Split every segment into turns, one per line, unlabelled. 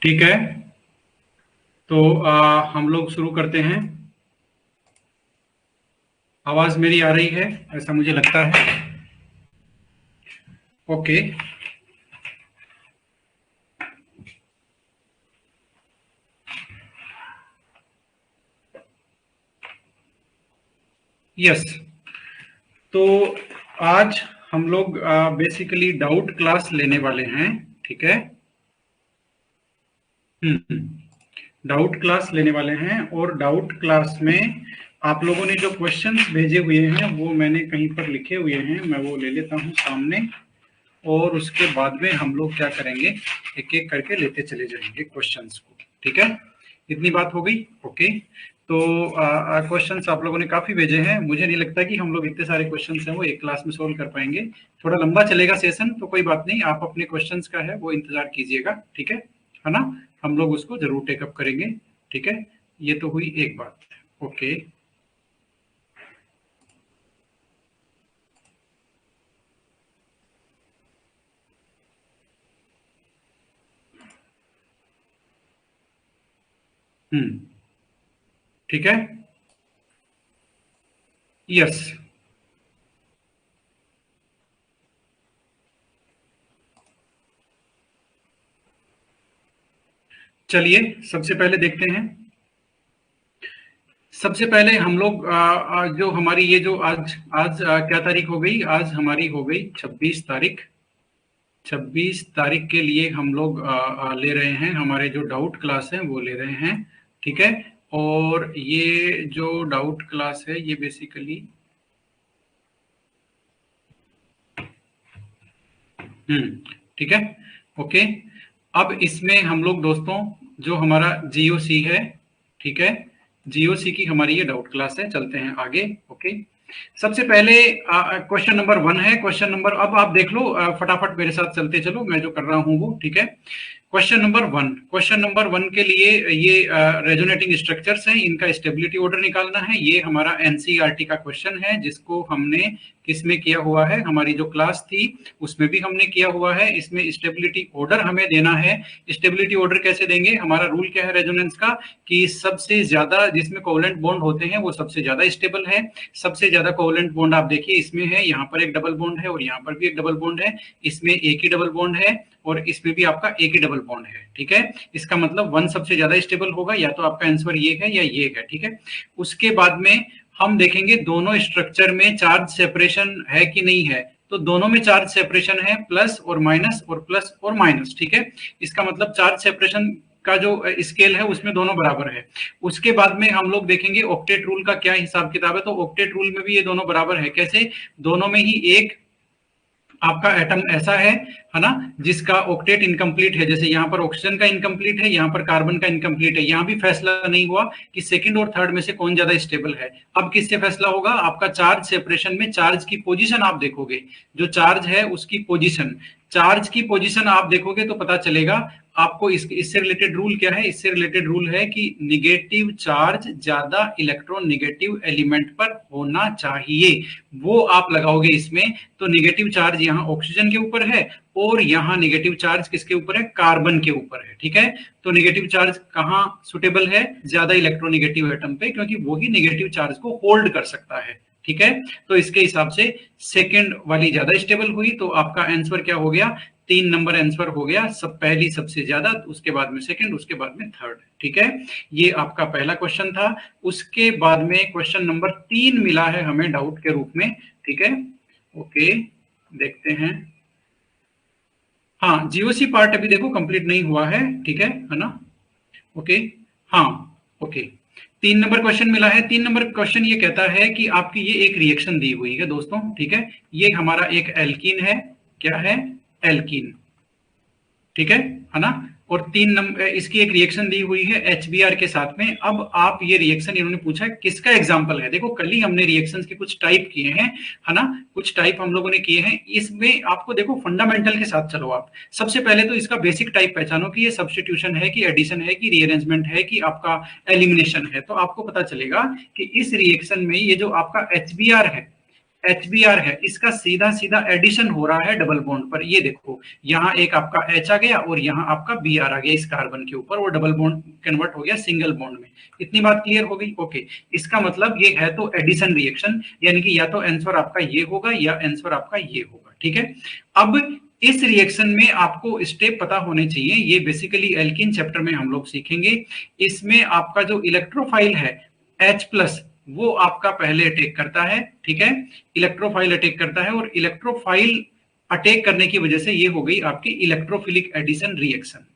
ठीक है, तो हम लोग शुरू करते हैं। आवाज मेरी आ रही है ऐसा मुझे लगता है। Okay, yes. तो आज हम लोग बेसिकली डाउट क्लास लेने वाले हैं। ठीक है, डाउट क्लास लेने वाले हैं और डाउट क्लास में आप लोगों ने जो क्वेश्चंस भेजे हुए हैं वो मैंने कहीं पर लिखे हुए हैं, मैं वो ले लेता हूं सामने और उसके बाद में हम लोग क्या करेंगे, एक एक करके लेते चले जाएंगे क्वेश्चंस को। ठीक है, इतनी बात हो गई। ओके, तो क्वेश्चंस आप लोगों ने काफी भेजे हैं, मुझे नहीं लगता कि हम लोग इतने सारे क्वेश्चंस हैं वो एक क्लास में सोल्व कर पाएंगे। थोड़ा लंबा चलेगा सेशन, तो कोई बात नहीं, आप अपने क्वेश्चंस का है वो इंतजार कीजिएगा। ठीक है ना, हम लोग उसको जरूर टेकअप करेंगे। ठीक है, ये तो हुई एक बात। ओके, ठीक है, यस। चलिए सबसे पहले देखते हैं। सबसे पहले हम लोग जो हमारी ये जो आज आज क्या तारीख हो गई, आज हमारी हो गई 26 तारीख। 26 तारीख के लिए हम लोग ले रहे हैं, हमारे जो डाउट क्लास है वो ले रहे हैं। ठीक है, और ये जो डाउट क्लास है ये बेसिकली ठीक है। ओके, अब इसमें हम लोग दोस्तों जो हमारा जीओसी है, ठीक है, जीओसी की हमारी ये डाउट क्लास है। चलते हैं आगे। ओके, सबसे पहले क्वेश्चन नंबर 1 है। क्वेश्चन नंबर, अब आप देख लो, फटाफट मेरे साथ चलते चलो, मैं जो कर रहा हूं वो। ठीक है, क्वेश्चन नंबर 1 के लिए ये रेजोनेटिंग स्ट्रक्चर्स हैं, इनका स्टेबिलिटी ऑर्डर निकालना है। ये हमारा एनसीईआरटी का क्वेश्चन है जिसको हमने किसमें किया हुआ है, हमारी जो क्लास थी उसमें भी हमने किया हुआ है। इसमें स्टेबिलिटी ऑर्डर हमें देना है। स्टेबिलिटी ऑर्डर कैसे देंगे, हमारा रूल क्या है रेजोनेंस का, कि सबसे ज्यादा जिसमें कोवलेंट बॉन्ड होते हैं वो सबसे ज्यादा स्टेबल है। सबसे ज्यादा कोवलेंट बॉन्ड आप देखिए इसमें है, यहाँ पर एक डबल बॉन्ड है और यहाँ पर भी एक डबल बॉन्ड है, इसमें एक ही डबल बॉन्ड है और इसमें भी आपका एक ही डबल बॉन्ड है। ठीक है, इसका मतलब 1 सबसे ज्यादा स्टेबल होगा, या तो आपका आंसर ये है या ये है। ठीक है, उसके बाद में हम देखेंगे दोनों स्ट्रक्चर में चार्ज सेपरेशन है कि नहीं है। तो दोनों में चार्ज सेपरेशन है, प्लस और माइनस और प्लस और माइनस। ठीक है, इसका मतलब चार्ज सेपरेशन का जो स्केल है उसमें दोनों बराबर है। उसके बाद में हम लोग देखेंगे ऑक्टेट रूल का क्या हिसाब किताब है। तो ऑक्टेट रूल में भी ये दोनों बराबर है। कैसे, दोनों में ही एक आपका एटम ऐसा है ना, जिसका ऑक्टेट इनकम्प्लीट है। जैसे यहाँ पर ऑक्सीजन का इनकम्प्लीट है, यहाँ पर कार्बन का इनकम्प्लीट है। यहाँ भी फैसला नहीं हुआ कि सेकंड और थर्ड में से कौन ज्यादा स्टेबल है। अब किससे फैसला होगा, आपका चार्ज सेपरेशन में चार्ज की पोजीशन आप देखोगे, जो चार्ज है उसकी पोजीशन, चार्ज की पोजीशन आप देखोगे तो पता चलेगा आपको। इससे रिलेटेड रूल क्या है, इससे रिलेटेड रूल है कि निगेटिव चार्ज ज्यादा इलेक्ट्रॉन निगेटिव एलिमेंट पर होना चाहिए, वो आप लगाओगे इसमें। तो निगेटिव चार्ज यहाँ ऑक्सीजन के ऊपर है और यहाँ निगेटिव चार्ज किसके ऊपर है, कार्बन के ऊपर है। ठीक है, तो निगेटिव चार्ज कहाँ सुटेबल है, ज्यादा इलेक्ट्रोनिगेटिव एटम पे, क्योंकि वो ही निगेटिव चार्ज को होल्ड कर सकता है। ठीक है, तो इसके हिसाब से सेकंड वाली ज्यादा स्टेबल हुई, तो आपका आंसर क्या हो गया, 3 नंबर आंसर हो गया। सब पहली सबसे ज्यादा, उसके बाद में सेकंड, उसके बाद में थर्ड। ठीक है, ये आपका पहला क्वेश्चन था। उसके बाद में क्वेश्चन नंबर 3 मिला है हमें डाउट के रूप में। ठीक है, ओके, देखते हैं। हाँ, जीओसी पार्ट अभी देखो कंप्लीट नहीं हुआ है। ठीक है ना, ओके, हाँ, ओके। 3 नंबर क्वेश्चन मिला है। 3 नंबर क्वेश्चन ये कहता है कि आपकी ये एक रिएक्शन दी हुई है दोस्तों। ठीक है, ये हमारा एक एल्कीन है, क्या है, एल्कीन। ठीक है ना, और 3 नंबर इसकी एक रिएक्शन दी हुई है HBr के साथ में। अब आप ये रिएक्शन इन्होंने पूछा है किसका एग्जांपल है। देखो कल ही हमने रिएक्शंस के कुछ टाइप किए हैं, है ना, कुछ टाइप हम लोगों ने किए हैं। इसमें आपको देखो फंडामेंटल के साथ चलो आप। सबसे पहले तो इसका बेसिक टाइप पहचानो कि ये सब्स्टिट्यूशन है कि एडिशन है कि रीअरेंजमेंट है कि आपका एलिमिनेशन है। तो आपको पता चलेगा कि इस रिएक्शन में ये जो आपका HBr है, HBr है, इसका सीधा सीधा एडिशन हो रहा है डबल बॉन्ड पर। ये देखो यहाँ एक आपका H आ गया और यहाँ आपका Br आ गया इस कार्बन के ऊपर, और डबल बॉन्ड कन्वर्ट हो गया सिंगल बॉन्ड में। इतनी बात क्लियर हो गई? ओके, इसका मतलब ये है तो एडिशन रिएक्शन, यानी कि या तो आंसर आपका ये होगा या आंसर आपका ये होगा। ठीक है, अब इस रिएक्शन में आपको स्टेप पता होने चाहिए, ये बेसिकली एल्कीन चैप्टर में हम लोग सीखेंगे। इसमें आपका जो इलेक्ट्रोफाइल है H+, वो आपका पहले अटैक करता है। ठीक है, इलेक्ट्रोफाइल अटैक करता है, और इलेक्ट्रोफाइल अटैक करने की वजह से ये हो गई आपकी इलेक्ट्रोफिलिक एडिशन रिएक्शन।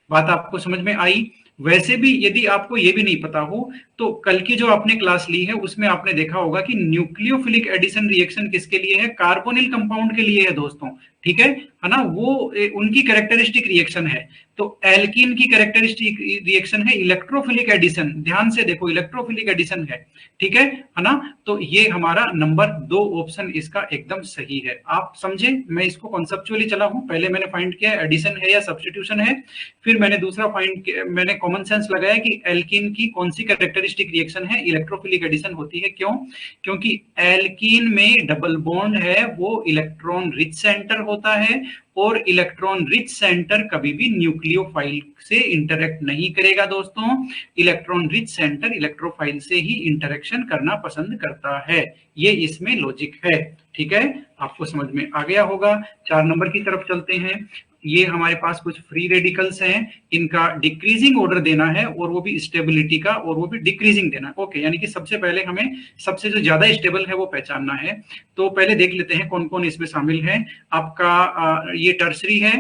बात आपको समझ में आई? वैसे भी यदि आपको ये भी नहीं पता हो तो कल की जो आपने क्लास ली है उसमें आपने देखा होगा कि न्यूक्लियोफिलिक एडिशन रिएक्शन किसके लिए है? कार्बोनिल कंपाउंड के लिए है दोस्तों। ठीक है ना, वो उनकी कैरेक्टरिस्टिक रिएक्शन है। तो एल्कीन की कैरेक्टरिस्टिक रिएक्शन है इलेक्ट्रोफिलिक एडिशन। ध्यान से देखो, इलेक्ट्रोफिलिक एडिशन है। ठीक है ना, तो ये हमारा नंबर 2 ऑप्शन इसका एकदम सही है। आप समझे? मैं इसको कॉन्सेप्चुअली चला हूं, पहले मैंने फाइंड किया एडिशन है या सब्स्टिट्यूशन है, फिर मैंने दूसरा फाइंड किया, मैंने कॉमन सेंस लगाया कि एल्कीन की कौन सी कैरेक्टरिस्टिक रिएक्शन है, इलेक्ट्रोफिलिक एडिशन होती है। क्यों? क्योंकि एल्कीन में डबल बॉन्ड है, वो इलेक्ट्रॉन रिच सेंटर होता है, और इलेक्ट्रॉन रिच सेंटर कभी भी न्यूक्लियोफाइल से इंटरेक्ट नहीं करेगा दोस्तों। इलेक्ट्रॉन रिच सेंटर इलेक्ट्रोफाइल से ही इंटरेक्शन करना पसंद करता है। ये इसमें लॉजिक है। ठीक है, आपको समझ में आ गया होगा। 4 नंबर की तरफ चलते हैं। ये हमारे पास कुछ फ्री रेडिकल्स हैं, इनका डिक्रीजिंग ऑर्डर देना है, और वो भी स्टेबिलिटी का, और वो भी डिक्रीजिंग देना है। ओके, यानी कि सबसे पहले हमें सबसे जो ज्यादा स्टेबल है वो पहचानना है। तो पहले देख लेते हैं कौन कौन इसमें शामिल है। आपका ये टर्सरी है,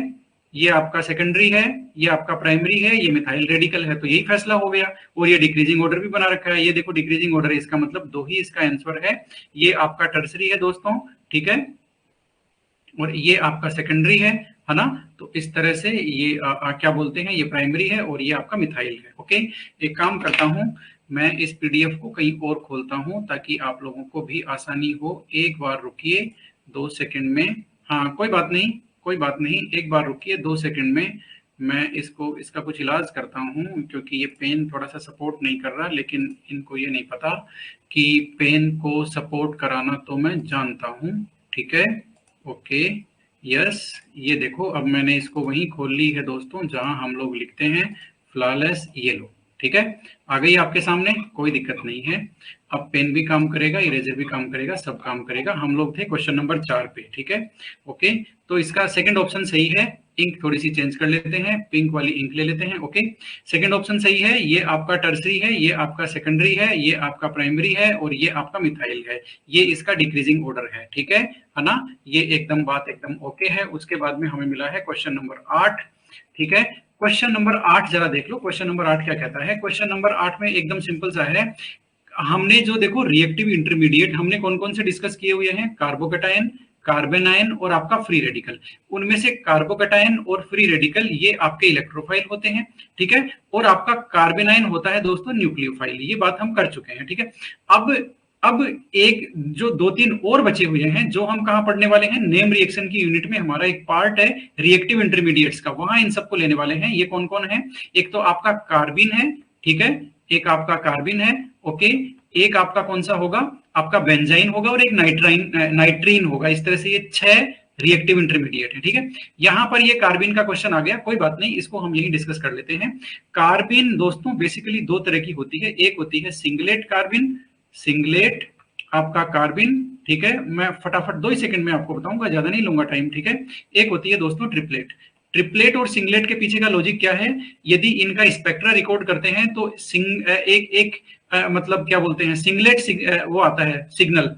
ये आपका सेकेंडरी है, ये आपका प्राइमरी है, ये मिथाइल रेडिकल है। तो यही फैसला हो गया, और ये डिक्रीजिंग ऑर्डर भी बना रखा है। ये देखो डिक्रीजिंग ऑर्डर है, इसका मतलब 2 ही इसका आंसर है। ये आपका टर्सरी है दोस्तों। ठीक है, और ये आपका सेकेंडरी है ना। तो इस तरह से ये क्या बोलते हैं, ये प्राइमरी है और ये आपका मिथाइल है। ओके, एक काम करता हूं, मैं इस पीडीएफ को कहीं और खोलता हूं ताकि आप लोगों को भी आसानी हो। एक बार रुकिए 2 सेकंड में। हाँ, कोई बात नहीं, कोई बात नहीं, एक बार रुकिए 2 सेकंड में। मैं इसका कुछ इलाज करता हूं, क्योंकि ये पेन थोड़ा सा सपोर्ट नहीं कर रहा, लेकिन इनको ये नहीं पता कि पेन को सपोर्ट कराना तो मैं जानता हूं। ठीक है, ओके, यस, ये देखो अब मैंने इसको वहीं खोल ली है दोस्तों जहां हम लोग लिखते हैं फ्लॉलेस येलो। ठीक है, आ गई आपके सामने, कोई दिक्कत नहीं है। अब पेन भी काम करेगा, इरेजर भी काम करेगा, सब काम करेगा। हम लोग थे क्वेश्चन नंबर 4 पे। ठीक है, ओके, तो इसका सेकंड ऑप्शन सही है। इंक थोड़ी सी चेंज कर लेते हैं, पिंक वाली इंक ले लेते हैं। ओके, सेकंड ऑप्शन सही है। ये आपका टर्सरी है, ये आपका सेकेंडरी है, ये आपका प्राइमरी है, और ये आपका मिथाइल है। ये इसका डिक्रीजिंग ऑर्डर है। ठीक है ना, ये एकदम बात एकदम ओके है। उसके बाद में हमें मिला है क्वेश्चन नंबर 8। ठीक है, क्वेश्चन नंबर 8 जरा देख लो, क्वेश्चन नंबर 8 क्या कहता है। क्वेश्चन नंबर 8 में एकदम सिंपल सा है। हमने जो देखो रिएक्टिव इंटरमीडिएट हमने कौन कौन से डिस्कस किए हुए हैं? कार्बोकैटायन, कार्बेनायन और आपका फ्री रेडिकल। उनमें से कार्बोकैटायन और फ्री रेडिकल ये आपके इलेक्ट्रोफाइल होते हैं। ठीक है, और आपका कार्बेनायन होता है दोस्तों न्यूक्लियोफाइल। ये बात हम कर चुके हैं। ठीक है, अब एक जो 2-3 और बचे हुए हैं जो हम कहां पढ़ने वाले हैं, नेम रिएक्शन की यूनिट में हमारा एक पार्ट है रिएक्टिव इंटरमीडिएट्स का, वहां इन सबको लेने वाले हैं। ये कौन कौन है? एक तो आपका कार्बिन है। ठीक है, एक आपका कार्बिन है। ओके, एक आपका कौन सा होगा? आपका बेंजाइन होगा, और एक नाइट्रीन होगा। इस तरह से ये 6 रिएक्टिव इंटरमीडिएट है। ठीक है, यहां पर ये कार्बिन का क्वेश्चन आ गया, कोई बात नहीं, इसको हम यही डिस्कस कर लेते हैं। कार्बिन दोस्तों बेसिकली 2 तरह की होती है। एक होती है सिंगलेट कार्बिन, सिंगलेट आपका कार्बिन। ठीक है, मैं फटाफट 2 ही सेकंड में आपको बताऊंगा, ज्यादा नहीं लूंगा टाइम। ठीक है, एक होती है दोस्तों ट्रिपलेट। ट्रिपलेट और सिंगलेट के पीछे का लॉजिक क्या है? यदि इनका स्पेक्ट्रा रिकॉर्ड करते हैं तो मतलब क्या बोलते हैं, सिंगलेट वो आता है सिग्नल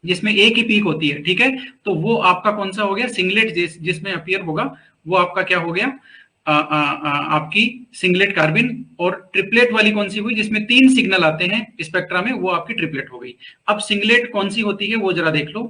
जिसमें एक ही पीक होती है। ठीक है, तो वो आपका कौन सा हो गया? सिंगलेट जिसमें अपीयर होगा वो आपका क्या हो गया? आपकी सिंगलेट कार्बिन। और ट्रिपलेट वाली कौन सी हुई? जिसमें 3 सिग्नल आते हैं स्पेक्ट्रा में, वो आपकी ट्रिपलेट हो गई। अब सिंगलेट कौन सी होती है वो जरा देख लो।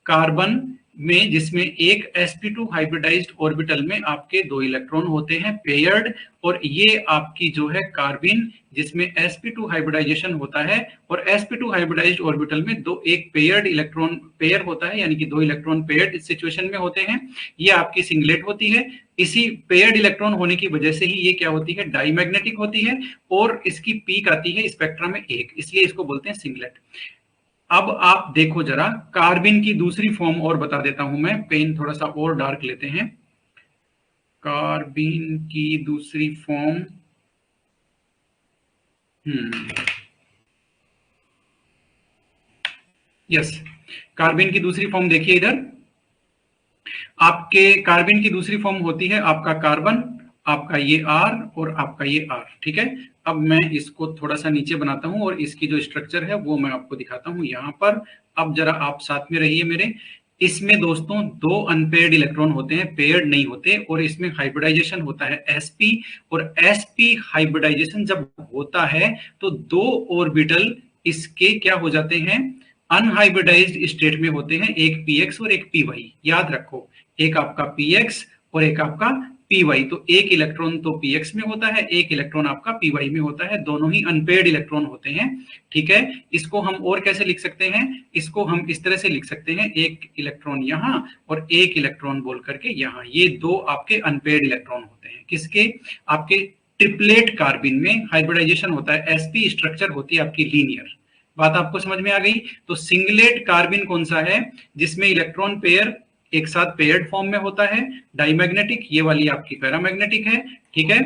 कार्बन में जिसमें एक sp2 हाइब्रिडाइज्ड ऑर्बिटल में आपके 2 इलेक्ट्रॉन होते हैं पेयर्ड, और ये आपकी जो है कार्बिन जिसमें sp2 हाइब्रिडाइजेशन होता है, और sp2 हाइब्रिडाइज्ड ऑर्बिटल में एक पेयर्ड इलेक्ट्रॉन पेयर होता है, यानी कि 2 इलेक्ट्रॉन पेयर्ड इस सिचुएशन में होते हैं। ये आपकी सिंगलेट होती है। इसी पेयर्ड इलेक्ट्रॉन होने की वजह से ही ये क्या होती है? डाईमैग्नेटिक होती है, और इसकी पीक आती है स्पेक्ट्रा में 1, इसलिए इसको बोलते हैं सिंगलेट। अब आप देखो जरा, कार्बिन की दूसरी फॉर्म और बता देता हूं मैं, पेन थोड़ा सा और डार्क लेते हैं। कार्बिन की दूसरी फॉर्म, यस, कार्बिन की दूसरी फॉर्म देखिए इधर, आपके कार्बिन की दूसरी फॉर्म होती है आपका कार्बन, आपका ये R और आपका ये R, ठीक है। अब मैं इसको थोड़ा सा नीचे बनाता हूं और इसकी जो स्ट्रक्चर है वो मैं आपको दिखाता हूं यहां पर। अब जरा आप साथ में रहिए मेरे। इसमें दोस्तों दो अनपेयर्ड इलेक्ट्रॉन होते हैं, पेयर्ड नहीं होते, और इसमें हाइब्रिडाइजेशन होता है sp, और sp हाइब्रिडाइजेशन जब होता है तो दो ऑर्बिटल इसके क्या हो जाते हैं, अनहाइब्रिडाइज्ड स्टेट में होते हैं, एक px और एक py। याद रखो, एक आपका px और एक आपका py, तो एक इलेक्ट्रॉन तो px में होता है, एक इलेक्ट्रॉन आपका py में होता है, दोनों ही अनपेयर्ड इलेक्ट्रॉन होते हैं, ठीक है। इसको हम और कैसे लिख सकते हैं, इसको हम इस तरह से लिख सकते हैं, एक इलेक्ट्रॉन यहां और एक इलेक्ट्रॉन बोल करके यहां, ये दो आपके अनपेयर्ड इलेक्ट्रॉन होते हैं, किसके, आपके ट्रिपलेट कार्बिन में हाइब्रिडाइजेशन होता है, sp स्ट्रक्चर होती है आपकी लीनियर। बात आपको समझ में आ गई। तो सिंगलेट कार्बिन कौन सा है, जिसमें इलेक्ट्रॉन पेयर एक साथ पेयर्ड फॉर्म में होता है, डाइमैग्नेटिक, ये वाली आपकी पैरामैग्नेटिक है, ठीक है।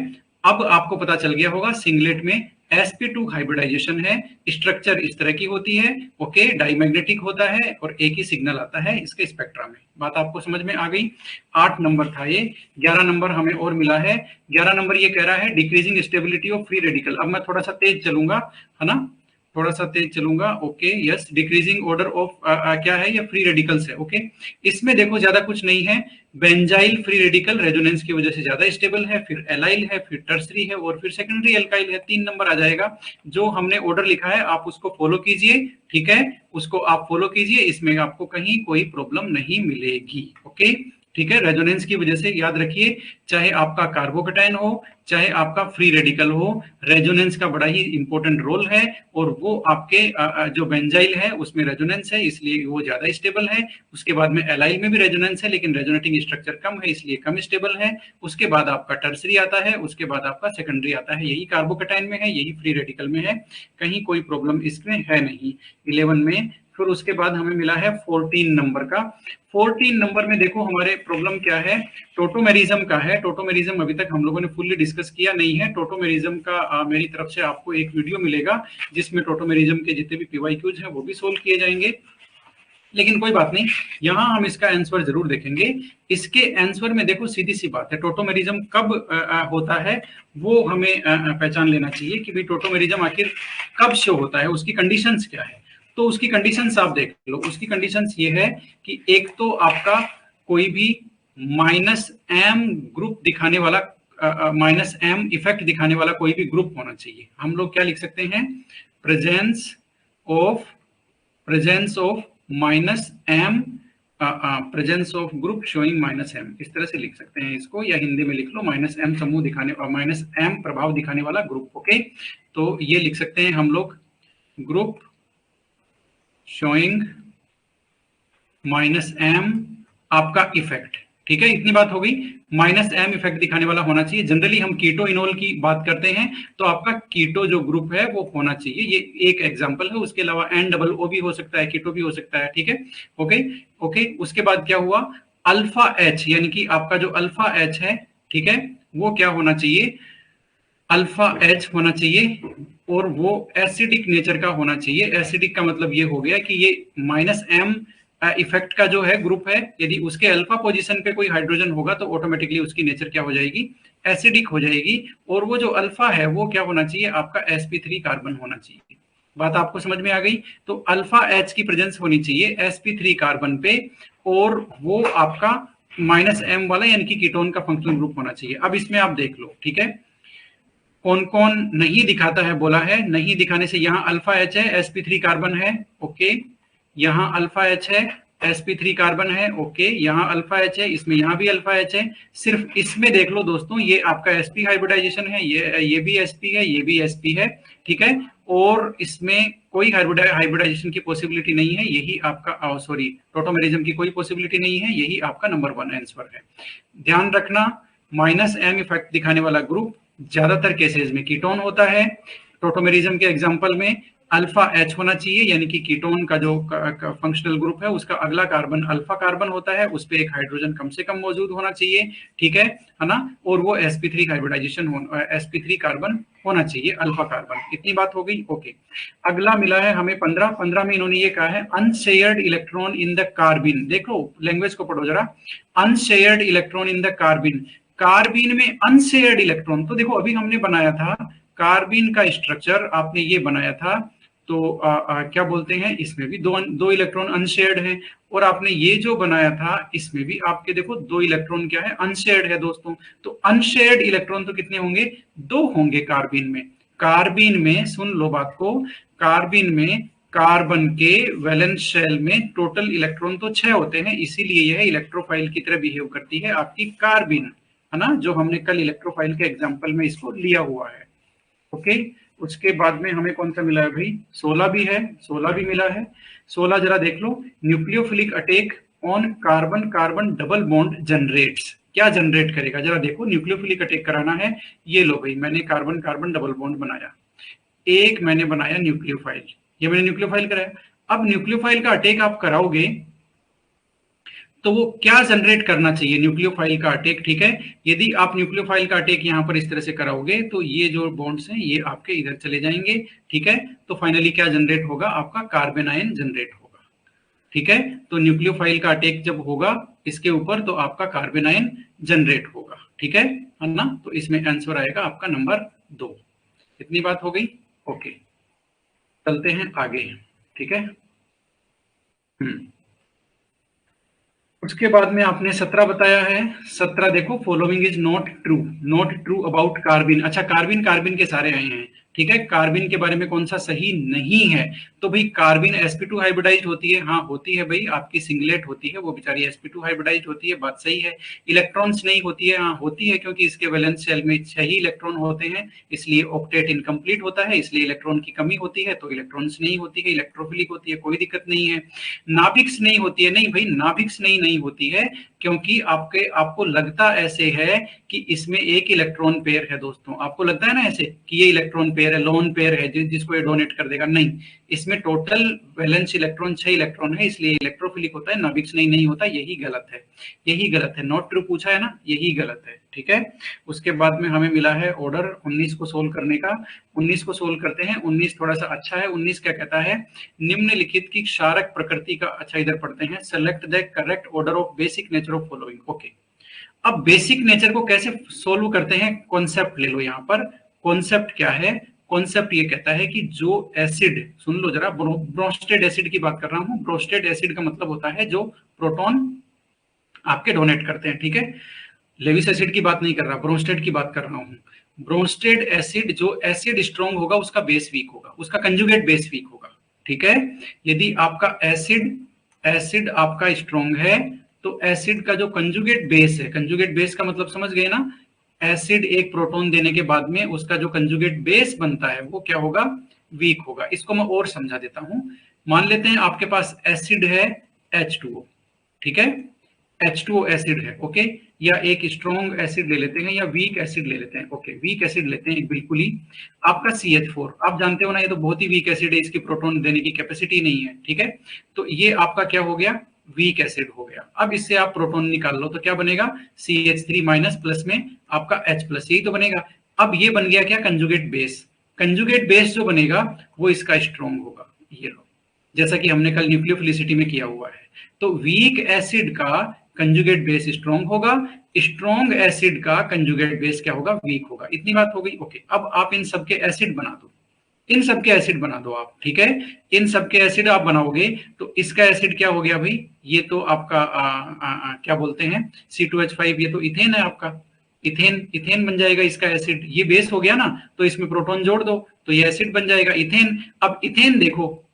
अब आपको पता चल गया होगा सिंगलेट में sp2 हाइब्रिडाइजेशन है, स्ट्रक्चर इस तरह की होती है, ओके, डाइमैग्नेटिक होता है और एक ही सिग्नल आता है इसके स्पेक्ट्रा में। बात आपको समझ में आ गई। 8 नंबर था ये, 11 नंबर हमें और मिला है। 11 नंबर ये कह रहा है decreasing stability of free radical. अब मैं थोड़ा सा तेज चलूंगा, है ना, थोड़ा सा तेज चलूंगा, okay, yes, decreasing order of क्या है, ये फ्री रेडिकल्स है, ओके। इसमें देखो ज्यादा कुछ नहीं है, बेंजाइल फ्री रेडिकल रेजोनेंस की वजह से ज्यादा स्टेबल है, फिर एलाइल है, फिर टर्सरी है और फिर सेकेंडरी एल्काइल है। 3 नंबर आ जाएगा। जो हमने ऑर्डर लिखा है आप उसको फॉलो कीजिए, ठीक है, उसको आप फॉलो कीजिए, इसमें आपको कहीं कोई प्रॉब्लम नहीं मिलेगी, ओके, ठीक है। रेजोनेंस की वजह से याद रखिए, चाहे आपका कार्बोकेटाइन हो चाहे आपका फ्री रेडिकल हो, रेजोनेंस का बड़ा ही इंपॉर्टेंट रोल है, और वो आपके जो बेंजाइल है उसमें रेजोनेंस है इसलिए वो ज्यादा स्टेबल है। उसके बाद में एलाइल में भी रेजोनेंस है लेकिन रेजोनेटिंग स्ट्रक्चर कम है इसलिए कम स्टेबल है। उसके बाद आपका टर्सरी आता है, उसके बाद आपका सेकेंडरी आता है, यही कार्बोकेटाइन में है, यही फ्री रेडिकल में है, कहीं कोई प्रॉब्लम इसमें है नहीं 11 में। फिर उसके बाद हमें मिला है 14 नंबर का। 14 नंबर में देखो हमारे प्रॉब्लम क्या है, टोटोमेरिज्म का है। टोटोमेरिज्म अभी तक हम लोगों ने फुल्ली डिस्कस किया नहीं है। टोटोमेरिज्म का मेरी तरफ से आपको एक वीडियो मिलेगा जिसमें टोटोमेरिज्म के जितने भी पीवाईक्यूज हैं वो भी सोल्व किए जाएंगे, लेकिन कोई बात नहीं, यहां हम इसका आंसर जरूर देखेंगे। इसके आंसर में देखो सीधी सी बात है, टोटोमेरिज्म कब होता है वो हमें पहचान लेना चाहिए कि भाई टोटोमेरिज्म आखिर कब शो होता है, उसकी कंडीशंस क्या है। तो उसकी कंडीशंस आप देख लो, उसकी कंडीशंस ये है कि एक तो आपका कोई भी -m ग्रुप दिखाने वाला, -m इफेक्ट दिखाने वाला कोई भी ग्रुप होना चाहिए। हम लोग क्या लिख सकते हैं, presence of -m, presence of group showing -m, इस तरह से लिख सकते हैं इसको, या हिंदी में लिख लो -m समूह दिखाने और -m प्रभाव दिखाने वाला ग्रुप, ओके। तो ये लिख सकते हैं हम लोग, ग्रुप शोइंग -m आपका इफेक्ट, ठीक है, इतनी बात हो गई। -m इफेक्ट दिखाने वाला होना चाहिए। जनरली हम कीटो इनोल की बात करते हैं तो आपका कीटो जो ग्रुप है वो होना चाहिए, ये एक एग्जांपल है। उसके अलावा N-O भी हो सकता है, कीटो भी हो सकता है, ठीक है, ओके ओके। उसके बाद क्या हुआ, अल्फा H, यानी कि आपका जो अल्फा H है, ठीक है, वो क्या होना चाहिए, अल्फा H होना चाहिए, और वो एसिडिक नेचर का होना चाहिए। एसिडिक का मतलब ये हो गया कि ये -m इफेक्ट का जो है ग्रुप है, यदि उसके अल्फा पोजीशन पे कोई हाइड्रोजन होगा तो ऑटोमेटिकली उसकी नेचर क्या हो जाएगी, एसिडिक हो जाएगी। और वो जो अल्फा है वो क्या होना चाहिए, आपका sp3 कार्बन होना चाहिए। बात आपको समझ में आ गई। तो अल्फा H की प्रेजेंस होनी चाहिए sp3 कार्बन पे, और वो आपका -m वाला यानी कि कीटोन का फंक्शनल ग्रुप होना चाहिए। अब इसमें आप देख लो, ठीक है, कौन कौन नहीं दिखाता है बोला है, नहीं दिखाने से यहाँ अल्फा H है, sp3 कार्बन है, ओके, यहाँ अल्फा H है, sp3 कार्बन है, ओके, यहाँ अल्फा H है, इसमें यहाँ भी अल्फा H है। सिर्फ इसमें देख लो दोस्तों, ये आपका sp हाइब्रिडाइजेशन है, ये भी sp है, ये भी sp है, ठीक है, और इसमें कोई हाइब्रिडाइजेशन की पॉसिबिलिटी नहीं है, यही आपका सॉरी टोटोमेरिज्म की कोई पॉसिबिलिटी नहीं है, यही आपका नंबर 1 आंसर है। ध्यान रखना, -m इफेक्ट दिखाने वाला ग्रुप ज्यादातर केसेस में कीटोन होता है। टोटोमेरिज्म के एग्जांपल में अल्फा एच होना चाहिए, यानी कि कीटोन का जो फंक्शनल ग्रुप है उसका अगला कार्बन अल्फा कार्बन होता है, उस पे एक हाइड्रोजन कम से कम मौजूद होना चाहिए, ठीक है ना। और वो sp3 हाइब्रिडाइजेशन sp3 कार्बन होना चाहिए, अल्फा कार्बन। इतनी बात हो गई, ओके। अगला मिला है हमें 15 में इन्होंने ये कहा है अनशेयर्ड इलेक्ट्रॉन इन द कार्बिन। देखो लैंग्वेज को पढ़ो जरा, अनशेयर्ड इलेक्ट्रॉन इन द कार्बिन। कार्बिन में अनशेयर्ड इलेक्ट्रॉन, तो देखो अभी हमने बनाया था कार्बिन का स्ट्रक्चर, आपने ये बनाया था, तो क्या बोलते हैं, इसमें भी दो इलेक्ट्रॉन अनशेयर्ड है, और आपने ये जो बनाया था इसमें भी आपके देखो दो इलेक्ट्रॉन क्या है, अनशेयर्ड है दोस्तों। तो अनशेयर्ड इलेक्ट्रॉन तो कितने होंगे, दो होंगे कार्बिन में। कार्बिन में सुन लो बात को, कार्बिन में कार्बन के वैलेंस शेल में टोटल इलेक्ट्रॉन तो 6 होते हैं, इसीलिए यह इलेक्ट्रोफाइल की तरह बिहेव करती है आपकी कार्बिन, है ना, जो हमने कल इलेक्ट्रोफाइल के एग्जांपल में इसको लिया हुआ है, ओके। उसके बाद में हमें कौन सा मिला है भाई, 16 भी है, 16 भी मिला है। 16 जरा देख लो, nucleophilic attack on carbon carbon double bond generates. क्या जनरेट करेगा जरा देखो, न्यूक्लियोफिलिक अटैक कराना है, ये लो भाई, मैंने कार्बन कार्बन डबल बॉन्ड बनाया, एक मैंने बनाया न्यूक्लियोफाइल, ये मैंने न्यूक्लियोफाइल कराया। अब न्यूक्लियोफाइल का अटैक आप कराओगे तो वो क्या जनरेट करना चाहिए, न्यूक्लियोफाइल का अटैक, ठीक है। यदि आप न्यूक्लियोफाइल का अटैक यहां पर इस तरह से कराओगे तो ये जो बॉन्ड्स हैं ये आपके इधर चले जाएंगे, ठीक है। तो फाइनली क्या जनरेट होगा, आपका कार्बन आयन जनरेट होगा, ठीक है। तो न्यूक्लियोफाइल का अटैक जब होगा इसके ऊपर तो आपका कार्बन आयन जनरेट होगा, ठीक है ना। तो इसमें आंसर आएगा आपका नंबर 2। इतनी बात हो गई, ओके। चलते हैं आगे, ठीक है। उसके बाद में आपने 17 बताया है, 17 देखो, following is not true, not true about carbene. अच्छा, कार्बिन कार्बिन के सारे आए हैं, ठीक है। कार्बिन के बारे में कौन सा सही नहीं है, तो भाई कार्बिन sp2 हाइब्रिडाइज होती है, हाँ होती है भाई, आपकी सिंगलेट होती है, वो बेचारी sp2 हाइब्रिडाइज होती है, बात सही है। इलेक्ट्रॉन्स नहीं होती है, हाँ होती है, क्योंकि इसके वैलेंस शेल में 6 ही इलेक्ट्रॉन होते हैं, इसलिए ऑक्टेट इनकम्प्लीट होता है, इसलिए इलेक्ट्रॉन की कमी होती है, तो इलेक्ट्रॉन्स नहीं होती है, इलेक्ट्रोफिलिक होती है, कोई दिक्कत नहीं है। नाभिक्स नहीं होती है, नहीं भाई नाभिक्स नहीं होती है, क्योंकि आपको लगता ऐसे है कि इसमें एक इलेक्ट्रॉन पेयर है दोस्तों, आपको लगता है ना ऐसे कि ये इलेक्ट्रॉन पेयर है, लोन पेयर है, जिसको ये डोनेट कर देगा, नहीं, इसमें टोटल वैलेंस इलेक्ट्रॉन 6 इलेक्ट्रॉन है, इसलिए इलेक्ट्रोफिलिक होता है, नाभिक्स नहीं होता, यही गलत है, यही गलत है। नॉट ट्रू पूछा है ना, यही गलत है, ठीक है। उसके बाद में हमें मिला है ऑर्डर 19 को सोल्व करने का, 19 को सोल्व करते हैं। 19 थोड़ा सा अच्छा है, 19 क्या कहता है, निम्नलिखित की क्षारक प्रकृति का, अच्छा इधर पढ़ते हैं, select the correct order of basic nature of following, okay. अब बेसिक नेचर को कैसे सोल्व करते हैं, कॉन्सेप्ट ले लो यहां पर। कॉन्सेप्ट क्या है, कॉन्सेप्ट ये कहता है कि जो एसिड, सुन लो जरा, ब्रोस्टेड एसिड की बात कर रहा हूं, ब्रोस्टेड एसिड का मतलब होता है जो प्रोटॉन आपके डोनेट करते हैं, ठीक है। लेविस एसिड की बात नहीं कर रहा, ब्रोस्टेड की बात कर रहा हूं। ब्रोस्टेड एसिड, जो एसिड स्ट्रॉन्ग होगा उसका बेस वीक होगा, उसका कंजुगेट बेस वीक होगा, ठीक है। यदि आपका एसिड आपका स्ट्रॉन्ग है तो एसिड का जो कंजुगेट बेस है, कंजुगेट बेस का मतलब समझ गए ना, एसिड एक प्रोटॉन देने के बाद में उसका जो कंजुगेट बेस बनता है वो क्या होगा, वीक होगा। इसको मैं और समझा देता हूं। मान लेते हैं आपके पास एसिड है H2O, ठीक है, H2O एसिड है, ओके, या एक स्ट्रॉन्ग एसिड ले लेते हैं या वीक एसिड ले लेते हैं, ओके, वीक एसिड लेते हैं बिल्कुल ही। आपका CH4 आप जानते हो ना, ये तो बहुत ही वीक एसिड है, इसकी प्रोटॉन देने की कैपेसिटी नहीं है, ठीक है। तो ये आपका क्या हो गया, वीक एसिड हो गया। अब इससे आप प्रोटॉन निकाल लो तो क्या बनेगा, CH3 माइनस प्लस में आपका H प्लस, यही तो बनेगा। अब ये बन गया क्या, कंजुगेट बेस। कंजुगेट बेस जो बनेगा वो इसका स्ट्रॉन्ग होगा, ये लो, जैसा कि हमने कल न्यूक्लियोफिलिसिटी में किया हुआ है। तो वीक एसिड का कंजुगेट बेस स्ट्रॉन्ग होगा, स्ट्रॉन्ग एसिड का कंजुगेट बेस क्या होगा, वीक होगा। इतनी बात हो गई, ओके। अब आप इन सबके एसिड बना दो, इन सबके एसिड बना दो आप, ठीक है। इन सबके एसिड आप बनाओगे तो इसका एसिड क्या हो गया भाई, ये तो आपका क्या बोलते हैं, C2H5, ये तो इथेन है आपका, इथेन बन जाएगा इसका एसिड, ये बेस हो गया ना, तो इसमें प्रोटॉन जोड़ दो तो ये एसिड बन जाएगा इथेन। अब इथेन देखो,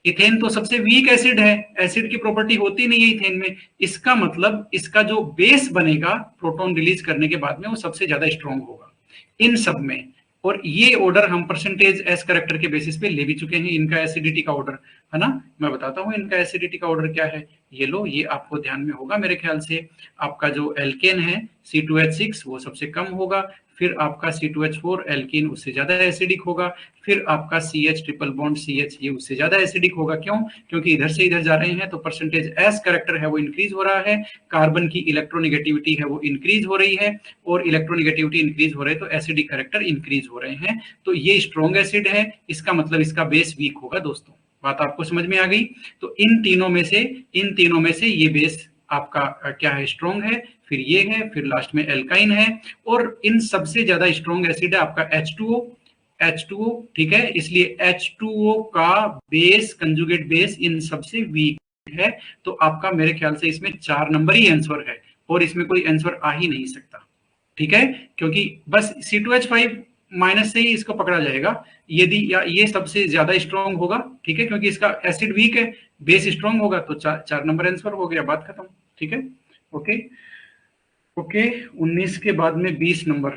इथेन तो सबसे वीक एसिड है, एसिड की प्रॉपर्टी होती नहीं है इथेन में, इसका मतलब इसका जो बेस बनेगा प्रोटॉन रिलीज करने के बाद में वो सबसे ज्यादा स्ट्रॉन्ग होगा इन सब में। और ये ऑर्डर हम परसेंटेज एस करेक्टर के बेसिस पे ले भी चुके हैं, इनका एसिडिटी का ऑर्डर, है ना। मैं बताता हूं इनका एसिडिटी का ऑर्डर क्या है। ये लो, ये आपको ध्यान में होगा मेरे ख्याल से। आपका जो एल्केन है C2H6 वो सबसे कम होगा, फिर आपका C2H4 एल्कीन उससे ज्यादा एसिडिक होगा, फिर आपका CH ट्रिपल बॉन्ड CH ये उससे ज्यादा एसिडिक होगा। क्यों? क्योंकि इधर से इधर जा रहे हैं तो परसेंटेज एस कैरेक्टर है वो इंक्रीज हो रहा है, कार्बन की इलेक्ट्रोनेगेटिविटी है वो इंक्रीज हो रही है, और इलेक्ट्रोनेगेटिविटी इंक्रीज हो रही है तो एसिडिक कैरेक्टर इंक्रीज हो रहे हैं। तो ये स्ट्रॉन्ग एसिड है, इसका मतलब इसका बेस वीक होगा दोस्तों। बात आपको समझ में आ गई? तो इन तीनों में से ये बेस आपका क्या है? स्ट्रॉन्ग है, फिर ये है, फिर लास्ट में एल्काइन है, और इन सबसे ज्यादा स्ट्रॉन्ग एसिड है आपका H2O, ठीक है। इसलिए H2O का बेस, कंजुगेट बेस इन सबसे वीक है। तो आपका मेरे ख्याल से इसमें 4 नंबर ही आंसर है, और इसमें कोई आंसर आ ही नहीं सकता, ठीक है। क्योंकि बस C2H5 माइनस से ही इसको पकड़ा जाएगा यदि या ये सबसे ज्यादा स्ट्रॉन्ग होगा, ठीक है, क्योंकि इसका एसिड वीक है, बेस स्ट्रॉन्ग होगा, तो 4 नंबर आंसर हो गया, बात खत्म, ठीक है। ओके ओके 19 के बाद में 20 नंबर,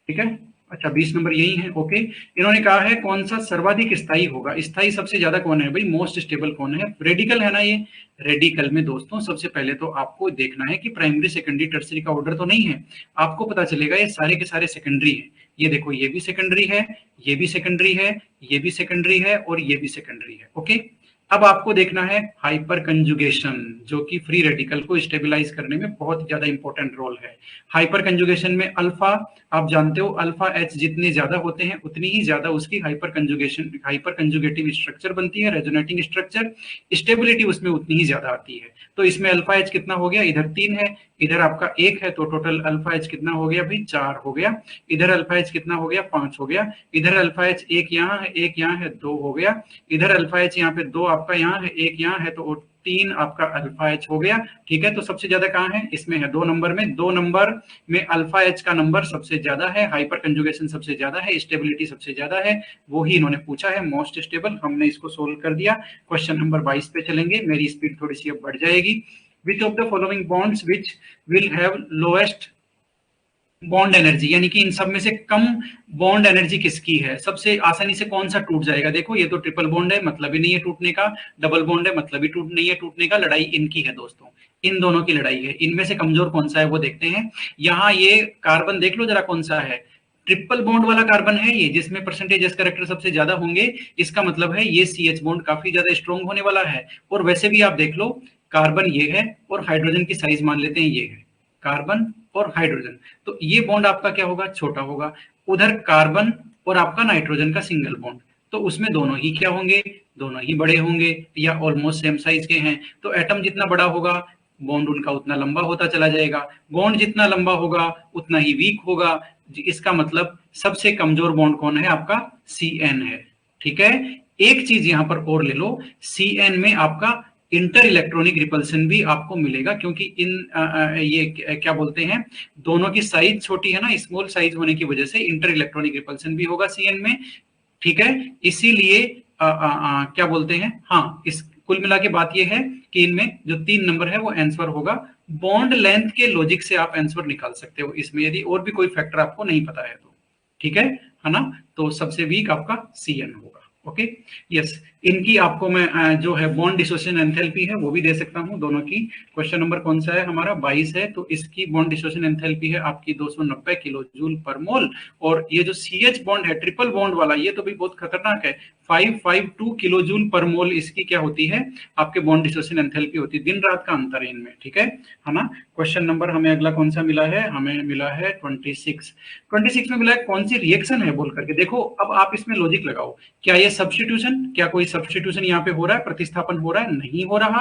ठीक है। अच्छा 20 नंबर यही है, ओके। इन्होंने कहा है कौन सा सर्वाधिक स्थायी होगा? स्थायी सबसे ज्यादा कौन है भाई? मोस्ट स्टेबल कौन है? रेडिकल है ना ये। रेडिकल में दोस्तों सबसे पहले तो आपको देखना है कि प्राइमरी सेकेंडरी टर्सरी का ऑर्डर तो नहीं है। आपको पता चलेगा ये सारे के सारे सेकेंडरी है। ये देखो ये भी सेकेंडरी है, ये भी सेकेंडरी है, ये भी सेकेंडरी है, और ये भी सेकेंडरी है, ओके। अब आपको देखना है हाइपर कंजुगेशन, जो कि फ्री रेडिकल को स्टेबलाइज करने में बहुत ज्यादा इंपॉर्टेंट रोल है। हाइपर कंजुगेशन में अल्फा, आप जानते हो अल्फा H जितने ज्यादा होते हैं उतनी ही ज्यादा उसकी हाइपर कंजुगेटिव स्ट्रक्चर बनती है, रेजोनेटिंग स्ट्रक्चर, स्टेबिलिटी उसमें उतनी ही ज्यादा आती है। तो इसमें अल्फा H कितना हो गया? इधर 3 है, इधर आपका 1 है, तो टोटल अल्फा H कितना हो गया भाई? 4 हो गया। इधर अल्फा H कितना हो गया? 5 हो गया। इधर अल्फा H 1 यहाँ है, 1 यहाँ है, 2 हो गया। इधर अल्फा H यहाँ पे 2 आपका यहाँ है, 1 यहाँ है, तो 3 आपका अल्फा H हो गया, ठीक है। तो सबसे ज्यादा कहाँ है? इसमें है 2 नंबर में। 2 नंबर में अल्फा H का नंबर सबसे ज्यादा है, हाइपर कंजुगेशन सबसे ज्यादा है, स्टेबिलिटी सबसे ज्यादा है, वो ही इन्होंने पूछा है मोस्ट स्टेबल। हमने इसको सोल्व कर दिया। क्वेश्चन नंबर 22 पे चलेंगे, मेरी स्पीड थोड़ी सी अब बढ़ जाएगी। Which of the following bonds which will have lowest bond energy, यानी कि इन सब में से कम बॉन्ड एनर्जी किसकी है? सबसे आसानी से कौन सा टूट जाएगा? देखो ये तो ट्रिपल बॉन्ड है, मतलब ही नहीं है टूटने का, डबल बॉन्ड है, मतलब ही नहीं है टूटने का। लड़ाई इनकी है दोस्तों, इन दोनों की लड़ाई है। इनमें से कमजोर कौन सा है वो देखते हैं। यहाँ ये कार्बन देख लो जरा कौन सा है, ट्रिपल बॉन्ड वाला कार्बन है ये, जिसमें परसेंटेज एस कैरेक्टर सबसे ज्यादा होंगे। इसका मतलब है ये CH बॉन्ड काफी ज्यादा स्ट्रॉन्ग होने वाला है। और वैसे भी आप देख लो, कार्बन ये है और हाइड्रोजन की साइज मान लेते हैं ये है, कार्बन और हाइड्रोजन, तो ये बॉन्ड आपका क्या होगा? छोटा होगा। उधर कार्बन और आपका नाइट्रोजन का सिंगल बॉन्ड, तो उसमें दोनों ही क्या होंगे? दोनों ही बड़े होंगे, या ऑलमोस्ट सेम साइज के हैं। तो एटम जितना बड़ा होगा बॉन्ड उनका उतना लंबा होता चला जाएगा, बॉन्ड जितना लंबा होगा उतना ही वीक होगा। इसका मतलब सबसे कमजोर बॉन्ड कौन है? आपका CN है, ठीक है। एक चीज यहां पर और ले लो, CN में आपका इंटर इलेक्ट्रॉनिक रिपल्सन भी आपको मिलेगा, क्योंकि ये क्या बोलते हैं, दोनों की साइज छोटी है ना, स्मॉल साइज होने की वजह से इंटर इलेक्ट्रॉनिक रिपल्सन भी होगा CN में, ठीक है। इसीलिए क्या बोलते हैं, हाँ, इस कुल मिला के बात ये है कि इनमें जो 3 नंबर है वो आंसर होगा। बॉन्ड लेंथ के लॉजिक से आप आंसर निकाल सकते हो इसमें, यदि और भी कोई फैक्टर आपको नहीं पता है तो, ठीक है ना। तो सबसे वीक आपका CN होगा, ओके। यस, इनकी आपको मैं जो है बॉन्ड डिसोसिएशन एंथैल्पी है वो भी दे सकता हूं दोनों की। क्वेश्चन नंबर कौन सा है हमारा? 22 है। तो इसकी बॉन्ड डिसोसिएशन एंथैल्पी है आपकी 290 किलो जूल पर मोल। और ये जो CH बॉन्ड है ट्रिपल बॉन्ड वाला, ये तो भी बहुत खतरनाक है, 552 किलो जूल पर मोल इसकी क्या होती है? आपके बॉन्ड डिसोसिएशन एंथैल्पी होती है। दिन रात का अंतर है इनमें, ठीक है ना। क्वेश्चन नंबर हमें अगला कौन सा मिला है? हमें मिला है 26 में मिला है कौन सी रिएक्शन है बोल करके। देखो अब आप इसमें लॉजिक लगाओ, क्या ये सब्स्टिट्यूशन, क्या कोई सब्स्टिट्यूशन यहाँ पे हो रहा है, प्रतिस्थापन हो रहा है? नहीं हो रहा।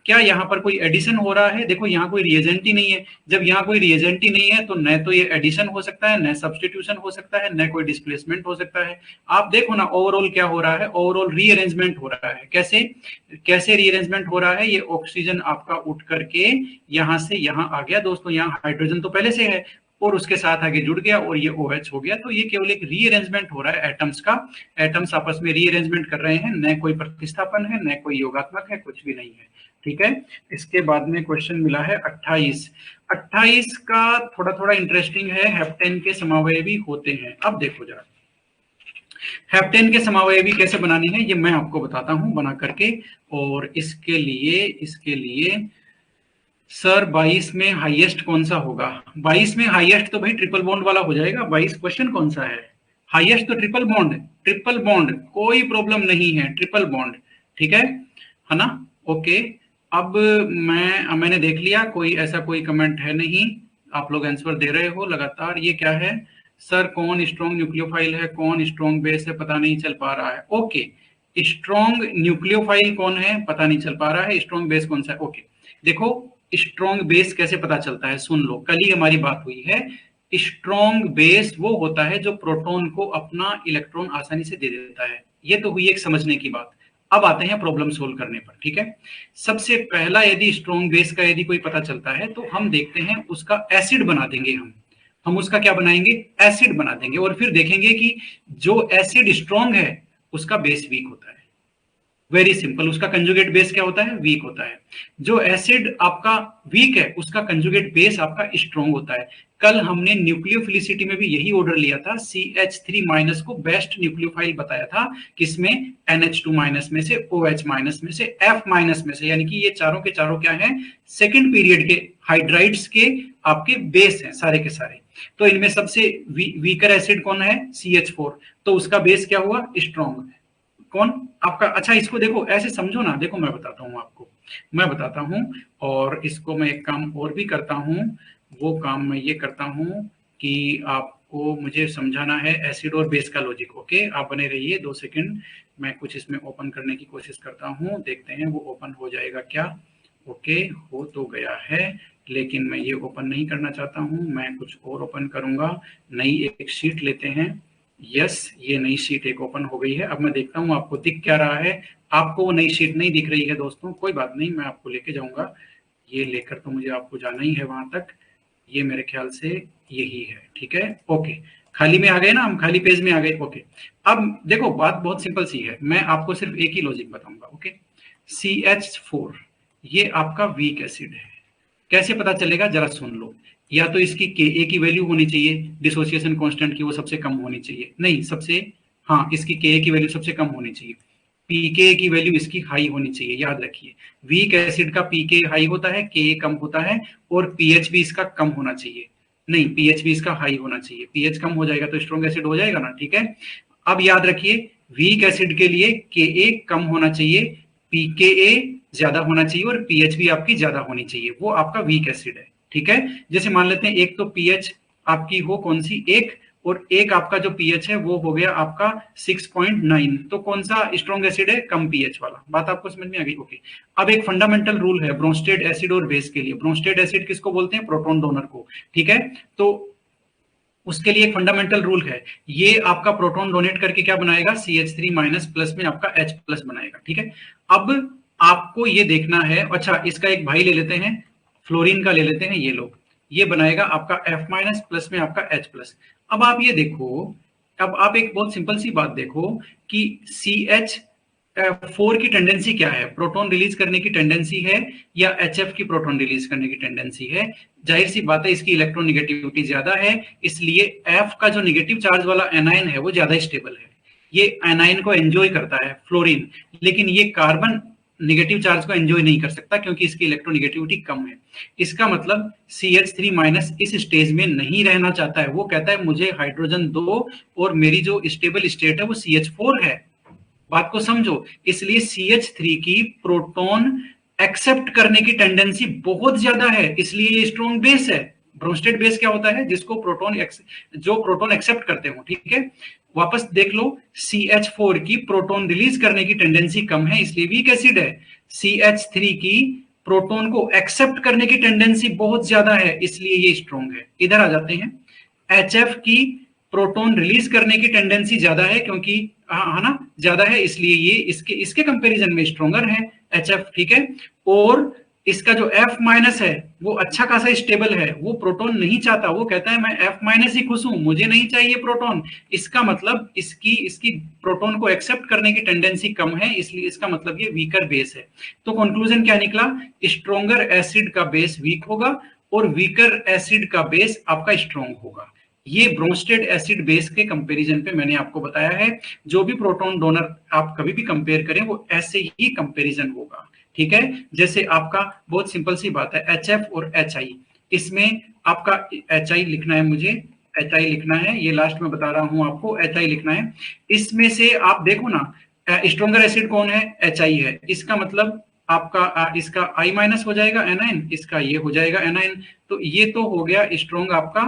क्या यहाँ पर कोई एडिशन हो रहा है? देखो यहाँ कोई रिएजेंट ही नहीं है। जब यहाँ कोई रिएजेंट ही नहीं है तो न तो ये एडिशन हो सकता है, न सब्स्टिट्यूशन हो सकता है, न कोई डिस्प्लेसमेंट हो सकता है। आप देखो ना ओवरऑल क्या हो रहा है, ओवरऑल रीअरेंजमेंट हो रहा है। कैसे रीअरेंजमेंट हो रहा है? ये ऑक्सीजन आपका उठ करके यहाँ से यहाँ आ गया दोस्तों, यहाँ हाइड्रोजन तो पहले से है और उसके साथ आगे जुड़ गया और ये OH हो गया। तो ये केवल एक रीअरेंजमेंट हो रहा है एटम्स का, एटम्स आपस में रीअरेंजमेंट कर रहे हैं, न कोई प्रतिस्थापन है, न कोई योगात्मक है, कुछ भी नहीं है, ठीक है। इसके बाद में क्वेश्चन मिला है 28 का थोड़ा इंटरेस्टिंग है, हेप्टेन के समावयवी होते हैं। अब देखो जरा, हेप्टेन के समावयवी कैसे बनानी है ये मैं आपको बताता हूं बना करके। और इसके लिए सर 22 में हाईएस्ट कौन सा होगा? 22 में हाईएस्ट तो भाई ट्रिपल बॉन्ड वाला हो जाएगा। 22 क्वेश्चन कौन सा है? हाईएस्ट तो ट्रिपल बॉन्ड कोई प्रॉब्लम नहीं है, ट्रिपल बॉन्ड। ठीक है ना? ओके। अब मैंने देख लिया, कोई ऐसा कोई कमेंट है नहीं, आप लोग आंसर दे रहे हो लगातार। ये क्या है सर? कौन स्ट्रॉन्ग न्यूक्लियोफाइल है, कौन स्ट्रॉन्ग बेस है, पता नहीं चल पा रहा है। ओके, स्ट्रॉन्ग न्यूक्लियोफाइल कौन है पता नहीं चल पा रहा है, स्ट्रॉन्ग बेस कौन सा है। ओके, देखो स्ट्रॉन्ग बेस कैसे पता चलता है, सुन लो, कल ही हमारी बात हुई है। स्ट्रॉन्ग बेस वो होता है जो प्रोटॉन को अपना इलेक्ट्रॉन आसानी से दे देता है। ये तो हुई एक समझने की बात। अब आते हैं प्रॉब्लम सोल्व करने पर। ठीक है, सबसे पहला यदि स्ट्रॉन्ग बेस का यदि कोई पता चलता है तो हम देखते हैं उसका एसिड बना देंगे। हम उसका क्या बनाएंगे? एसिड बना देंगे। और फिर देखेंगे कि जो एसिड स्ट्रॉन्ग है उसका बेस वीक होता है। वेरी सिंपल, उसका कंजुगेट बेस क्या होता है? वीक होता है। जो एसिड आपका वीक है उसका कंजुगेट बेस आपका स्ट्रॉन्ग होता है। कल हमने न्यूक्लियोफिलिसिटी में भी यही ऑर्डर लिया था, CH3- को बेस्ट न्यूक्लियोफाइल बताया था। किसमें? NH2- में से, OH- में से, F- में से, यानी कि ये चारों के चारों क्या है? सेकेंड पीरियड के हाइड्राइड्स के आपके बेस हैं सारे के सारे। तो इनमें सबसे वीकर एसिड कौन है? CH4। तो उसका बेस क्या हुआ? स्ट्रॉन्ग। कौन आपका? अच्छा, इसको देखो ऐसे समझो ना, देखो मैं बताता हूं आपको, मैं बताता हूं। और इसको मैं एक काम और भी करता हूं, वो काम मैं ये करता हूं कि आपको मुझे समझाना है एसिड और बेस का लॉजिक। ओके, आप बने रहिए 2 सेकंड, मैं कुछ इसमें ओपन करने की कोशिश करता हूं, देखते हैं वो ओपन हो जाएगा क्या। ओके, हो तो गया है, लेकिन मैं ये ओपन नहीं करना चाहता हूं, मैं कुछ और ओपन करूंगा। नई एक शीट लेते हैं। यस, ये नई शीट एक ओपन हो गई है। अब मैं देखता हूँ आपको दिख क्या रहा है। आपको वो नई शीट नहीं दिख रही है दोस्तों, कोई बात नहीं, मैं आपको लेके जाऊंगा। ये लेकर तो मुझे आपको जाना ही है वहां तक। ये मेरे ख्याल से यही है। ठीक है, ओके, खाली में आ गए ना हम, खाली पेज में आ गए। ओके, अब देखो बात बहुत सिंपल सी है, मैं आपको सिर्फ एक ही लॉजिक बताऊंगा। ओके, CH4 ये आपका वीक एसिड है। कैसे पता चलेगा जरा सुन लो। या तो इसकी Ka की वैल्यू होनी चाहिए, डिसोसिएशन कांस्टेंट की वो सबसे कम होनी चाहिए, नहीं सबसे, हाँ इसकी Ka की वैल्यू सबसे कम होनी चाहिए। Pk की वैल्यू इसकी हाई होनी चाहिए, याद रखिए। वीक एसिड का Pk हाई होता है, Ka कम होता है, और pH भी इसका कम होना चाहिए। नहीं, pH भी इसका हाई होना चाहिए, pH कम हो जाएगा तो स्ट्रॉन्ग एसिड हो जाएगा ना। ठीक है, अब याद रखिए वीक एसिड के लिए Ka कम होना चाहिए, Pka ज्यादा होना चाहिए, और pH भी आपकी ज्यादा होनी चाहिए, वो आपका वीक एसिड है। ठीक है, जैसे मान लेते हैं एक तो pH आपकी हो कौन सी, एक, और एक आपका जो pH है वो हो गया आपका 6.9, तो कौन सा स्ट्रॉन्ग एसिड है? कम pH वाला। बात आपको समझ में आ गई? ओके, अब एक फंडामेंटल रूल है ब्रोंस्टेड एसिड और बेस के लिए। ब्रोंस्टेड एसिड किसको बोलते हैं? प्रोटॉन डोनर को। ठीक है, तो उसके लिए एक फंडामेंटल रूल है, ये आपका प्रोटॉन डोनेट करके क्या बनाएगा? CH3- प्लस में आपका H प्लस बनाएगा। ठीक है, अब आपको ये देखना है। अच्छा, इसका एक भाई ले लेते हैं, फ्लोरीन का ले लेते हैं, ये लोग, ये बनाएगा आपका F- प्लस में आपका H प्लस। अब आप ये देखो, अब आप एक बहुत सिंपल सी बात देखो कि CH4 की टेंडेंसी क्या है? प्रोटॉन रिलीज करने की टेंडेंसी है, या HF की प्रोटॉन रिलीज करने की टेंडेंसी है? जाहिर सी बात है इसकी इलेक्ट्रोनिगेटिविटी ज्यादा है, इसलिए F का जो निगेटिव चार्ज वाला एनायन है वो ज्यादा स्टेबल है, ये एनायन को एंजॉय करता है फ्लोरीन। लेकिन ये कार्बन निगेटिव चार्ज को एंजॉय नहीं कर सकता क्योंकि इसकी इलेक्ट्रोनिगेटिविटी कम है। इसका मतलब CH3- इस स्टेज में नहीं रहना चाहता है, वो कहता है मुझे हाइड्रोजन दो और मेरी जो स्टेबल स्टेट है वो CH4 है। बात को समझो, इसलिए CH3 की प्रोटॉन एक्सेप्ट करने की टेंडेंसी बहुत ज्यादा है, इसलिए ये स्ट्रॉन्ग बेस है। ब्रोंस्टेड बेस क्या होता है? जिसको जो प्रोटॉन एक्सेप्ट करते हो। ठीक है, वापस देख लो, CH4 की प्रोटॉन रिलीज करने की टेंडेंसी कम है, इसलिए वीक एसिड है। CH3 की प्रोटॉन को एक्सेप्ट करने की टेंडेंसी बहुत ज्यादा है, इसलिए ये स्ट्रॉन्ग है। इधर आ जाते हैं, HF की प्रोटॉन रिलीज करने की टेंडेंसी ज्यादा है, क्योंकि हाँ ना, ज्यादा है, इसलिए ये इसके इसके कंपैरिजन में स्ट्रॉन्गर है HF। ठीक है, और इसका जो F- है वो अच्छा खासा स्टेबल है, वो प्रोटॉन नहीं चाहता, वो कहता है मैं F- ही खुश हूं, मुझे नहीं चाहिए प्रोटॉन। इसका मतलब इसकी इसकी प्रोटॉन को एक्सेप्ट करने की टेंडेंसी कम है, इसलिए इसका मतलब ये वीकर बेस है। तो कंक्लूजन क्या निकला? स्ट्रॉन्गर एसिड का बेस वीक होगा और वीकर एसिड का बेस आपका स्ट्रॉन्ग होगा। ये ब्रोंस्टेड एसिड बेस के कंपैरिजन पे मैंने आपको बताया है। जो भी प्रोटॉन डोनर आप कभी भी कंपेयर करें वो ऐसे ही कंपैरिजन होगा, ठीक है। जैसे आपका बहुत सिंपल सी बात है, HF और HI, इसमें आपका HI लिखना है, मुझे HI लिखना है, ये लास्ट में बता रहा हूं आपको, HI लिखना है। इसमें से आप देखो ना, स्ट्रॉन्गर एसिड कौन है, HI है, इसका मतलब आपका इसका I माइनस हो जाएगा एनाइन, इसका ये हो जाएगा एनाइन, तो ये तो हो गया स्ट्रॉन्ग आपका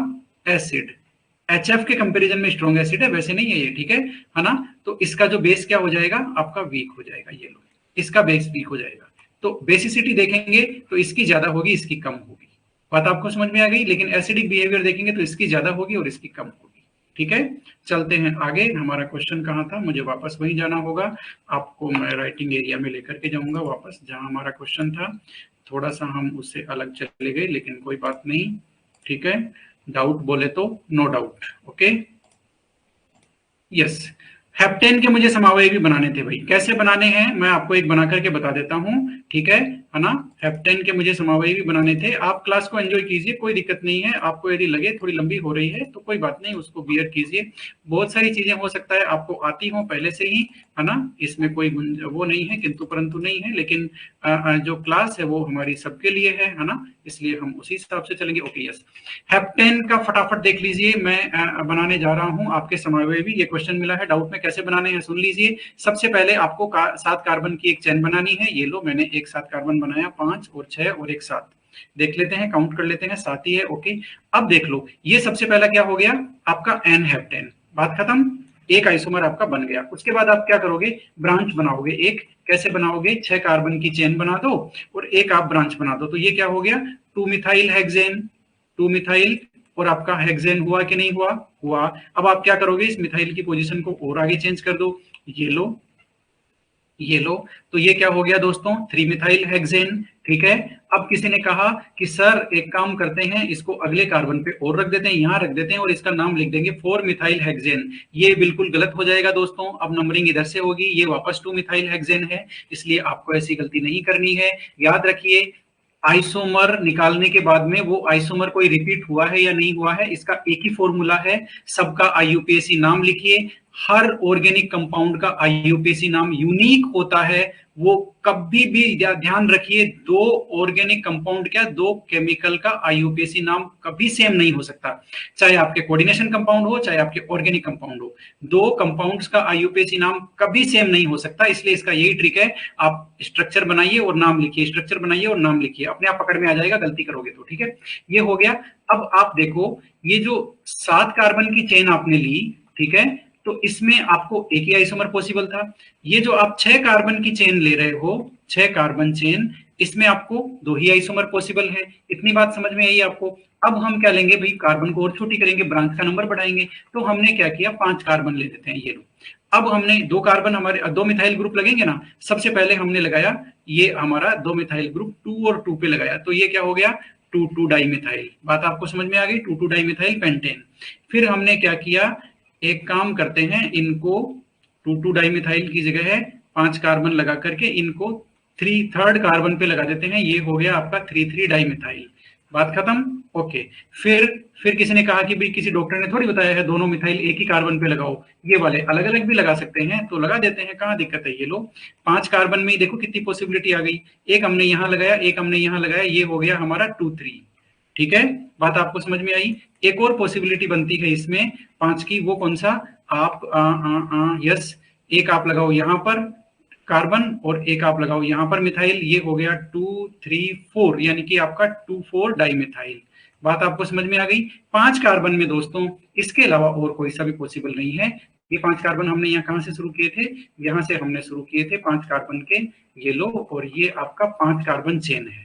एसिड। HF के कंपैरिजन में स्ट्रॉन्ग एसिड है, वैसे नहीं है ये, ठीक है ना। तो इसका जो बेस क्या हो जाएगा आपका, वीक हो जाएगा, ये लो, इसका बेस वीक हो जाएगा। तो बेसिसिटी देखेंगे तो इसकी ज्यादा होगी, इसकी कम होगी, बात आपको समझ में आ गई। लेकिन एसिडिक बिहेवियर देखेंगे तो इसकी ज्यादा होगी और इसकी कम होगी, ठीक है। चलते हैं आगे, हमारा क्वेश्चन कहाँ था, मुझे वापस वहीं जाना होगा, आपको मैं राइटिंग एरिया में लेकर के जाऊंगा वापस, जहां हमारा क्वेश्चन था। थोड़ा सा हम उससे अलग चले गए, लेकिन कोई बात नहीं, ठीक है। डाउट बोले तो no doubt, okay. Yes, heptane के मुझे समावयवी बनाने थे भाई, कैसे बनाने हैं मैं आपको एक बना करके बता देता हूं, ठीक है ना। हेप्टेन के मुझे समावयवी बनाने थे। आप क्लास को एंजॉय कीजिए, कोई दिक्कत नहीं है। आपको यदि लगे थोड़ी लंबी हो रही है तो कोई बात नहीं, उसको बियर कीजिए। बहुत सारी चीजें हो सकता है आपको आती हो पहले से ही, है ना, इसमें कोई वो नहीं है, किंतु परंतु नहीं है। लेकिन जो क्लास है वो हमारी सबके लिए है ना, इसलिए हम उसी हिसाब से चलेंगे। ओके, यस, हेप्टेन का फटाफट देख लीजिए, मैं बनाने जा रहा हूं आपके समावयवी। ये क्वेश्चन मिला है डाउट में, कैसे बनाने हैं सुन लीजिए। सबसे पहले आपको 7 कार्बन की एक चेन बनानी है। ये लो, मैंने एक 7 कार्बन बनाया, 5 और 6 और एक 7, देख लेते हैं, काउंट कर लेते हैं, 7 ही है। ओके, अब देख लो, ये सबसे पहला क्या हो गया आपका, एन हेप्टेन, बात खत्म, एक आइसोमर आपका बन गया। उसके बाद आप क्या करोगे, ब्रांच बनाओगे एक। कैसे बनाओगे, 6 कार्बन की चेन बना दो और एक आप ब्रांच बना दो, तो ये क्या हो गया, 2 मिथाइल हेक्सेन, 2 मिथाइल, और आपका हेक्सेन हुआ कि नहीं हुआ, हुआ। अब आप क्या करोगे, इस मिथाइल की पोजीशन को और आगे चेंज कर दो, ये लो, ये लो, तो ये क्या हो गया दोस्तों, 3 मिथाइल हेक्सेन, ठीक है। अब किसी ने कहा कि सर एक काम करते हैं, इसको अगले कार्बन पे और रख देते हैं, यहां रख देते हैं और इसका नाम लिख देंगे 4 मिथाइल हेक्सेन। ये बिल्कुल गलत हो जाएगा दोस्तों। अब नंबरिंग इधर से होगी, ये वापस 2 मिथाइल हेक्सेन है, इसलिए आपको ऐसी गलती नहीं करनी है। याद रखिए, आइसोमर निकालने के बाद में वो आइसोमर कोई रिपीट हुआ है या नहीं हुआ है, इसका एक ही फॉर्मूला है, सबका आईयूपीएसी नाम लिखिए। हर ऑर्गेनिक कंपाउंड का आईयूपीएसी नाम यूनिक होता है। वो कभी भी ध्यान रखिए, दो ऑर्गेनिक कंपाउंड क्या, दो केमिकल का आईयूपीएसी नाम कभी सेम नहीं हो सकता, चाहे आपके कोऑर्डिनेशन कंपाउंड हो चाहे आपके ऑर्गेनिक कंपाउंड हो, दो कंपाउंड्स का आईयूपीएसी नाम कभी सेम नहीं हो सकता। इसलिए इसका यही ट्रिक है, आप स्ट्रक्चर बनाइए और नाम लिखिए, स्ट्रक्चर बनाइए और नाम लिखिए, अपने आप पकड़ में आ जाएगा गलती करोगे तो, ठीक है। ये हो गया। अब आप देखो, ये जो 7 कार्बन की चेन आपने ली, ठीक है, तो इसमें आपको एक ही आइसोमर पॉसिबल था। ये जो आप 6 कार्बन की चेन ले रहे हो, 6 कार्बन चेन, इसमें आपको 2 ही आइसोमर पॉसिबल है। इतनी बात समझ में आई आपको। अब हम क्या लेंगे भाई, कार्बन को और छोटी करेंगे, ब्रांच का नंबर बढ़ाएंगे। तो हमने क्या किया, 5 कार्बन ले लेते हैं, ये लो। अब हमने 2 कार्बन, हमारे 2 मिथाइल ग्रुप लगेंगे ना, सबसे पहले हमने लगाया ये हमारा 2 मिथाइल ग्रुप 2 और 2 पे लगाया, तो ये क्या हो गया, 2,2 डाइमिथाइल। बात आपको समझ में आ गई, 2,2 डाइमिथाइल पेंटेन। फिर हमने क्या किया, एक काम करते हैं, इनको 2,2 डाइमिथाइल की जगह है 5 कार्बन लगा करके इनको 3rd कार्बन पे लगा देते हैं, ये हो गया आपका 3,3 डाइमिथाइल। बात खत्म। ओके, फिर किसी ने कहा कि भाई किसी डॉक्टर ने थोड़ी बताया है दोनों मिथाइल एक ही कार्बन पे लगाओ, ये वाले अलग अलग भी लगा सकते हैं, तो लगा देते हैं, कहाँ दिक्कत है। ये लो, 5 कार्बन में ही देखो कितनी पॉसिबिलिटी आ गई, एक हमने यहां लगाया, एक हमने यहां लगाया, ये हो गया हमारा 2,3, ठीक है। बात आपको समझ में आई। एक और पॉसिबिलिटी बनती है इसमें 5 की, वो कौन सा, आप यस, एक आप लगाओ यहां पर कार्बन और एक आप लगाओ यहां पर मिथाइल, ये हो गया 2, 3, 4, यानी कि आपका 2,4 डाइमिथाइल। बात आपको समझ में आ गई। 5 कार्बन में दोस्तों इसके अलावा और कोई सा भी पॉसिबल नहीं है। ये 5 कार्बन हमने यहाँ कहां से शुरू किए थे, यहां से हमने शुरू किए थे 5 कार्बन के, ये लो, और ये आपका 5 कार्बन चेन है,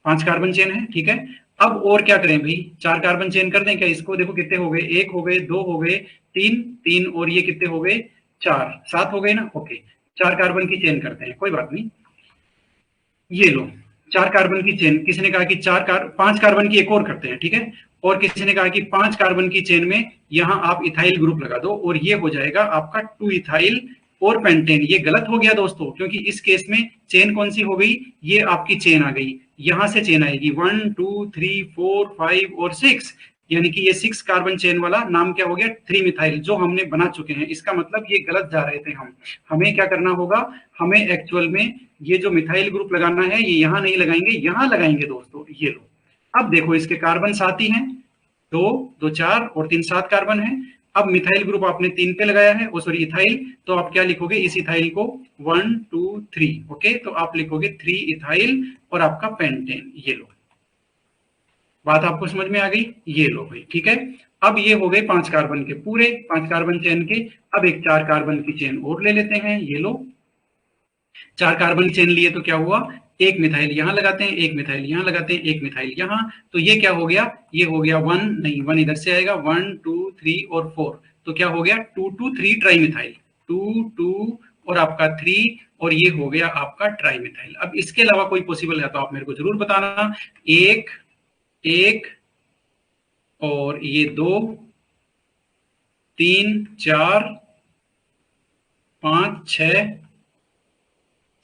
5 कार्बन चेन है, ठीक है। अब और क्या करें भाई, 4 कार्बन चेन कर दें क्या इसको, देखो कितने हो गए, 1 हो गए, 2 हो गए, 3 और ये कितने हो गए, 4, 7 हो गए ना। ओके, 4 कार्बन की चेन करते हैं, कोई बात नहीं। ये लो, 4 कार्बन की चेन, किसी ने कहा कि 5 कार्बन की एक और करते हैं, ठीक है। और किसी ने कहा कि 5 कार्बन की चेन में यहां आप इथाइल ग्रुप लगा दो और ये हो जाएगा आपका 2 इथाइल और पेंटेन। ये गलत हो गया दोस्तों, क्योंकि इस केस में चेन कौन सी हो गई, ये आपकी चेन आ गई, यहां से चेन आएगी 1, 2, 3, 4, 5 और 6, यानी कि ये 6 कार्बन चेन वाला नाम क्या हो गया, 3 मिथाइल, जो हमने बना चुके हैं। इसका मतलब ये गलत जा रहे थे हम। हमें क्या करना होगा, हमें एक्चुअल में ये जो मिथाइल ग्रुप लगाना है ये यहाँ नहीं लगाएंगे, यहाँ लगाएंगे दोस्तों। ये लो, अब देखो इसके कार्बन 7 ही हैं, 2 2 4 और 3 7 कार्बन है। अब मिथाइल ग्रुप आपने 3 पे लगाया है, ओ सॉरी इथाइल, तो आप क्या लिखोगे, इस इथाइल को 1 2 3, ओके, तो आप लिखोगे 3 इथाइल और आपका पेंटेन। ये लो, बात आपको समझ में आ गई, ये लो भाई, ठीक है। अब ये हो गए 5 कार्बन के पूरे, 5 कार्बन चेन के। अब एक 4 कार्बन की चेन और ले लेते हैं, ये लो, 4 कार्बन चेन लिए तो क्या हुआ, एक मिथाइल यहां लगाते हैं, एक मिथाइल यहां लगाते हैं, एक मिथाइल यहां, तो ये क्या हो गया, ये हो गया 1 नहीं 1 इधर से आएगा, 1 2 3 और 4, तो क्या हो गया 2 2 3 ट्राई मिथाइल, 2 2 और आपका 3, और ये हो गया आपका ट्राई मिथाइल। अब इसके अलावा कोई पॉसिबल है तो आप मेरे को जरूर बताना। एक एक और ये 2 3 4 5 6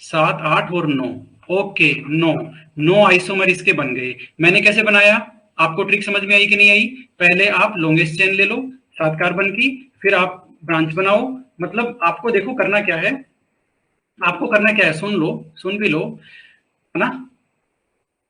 7 8 और 9, ओके 9 आइसोमर इसके बन गए। मैंने कैसे बनाया, आपको ट्रिक समझ में आई कि नहीं आई? पहले आप लॉन्गेस्ट चेन ले लो 7 कार्बन की, फिर आप ब्रांच बनाओ। मतलब आपको देखो करना क्या है, आपको करना क्या है, सुन लो, सुन भी लो, है ना।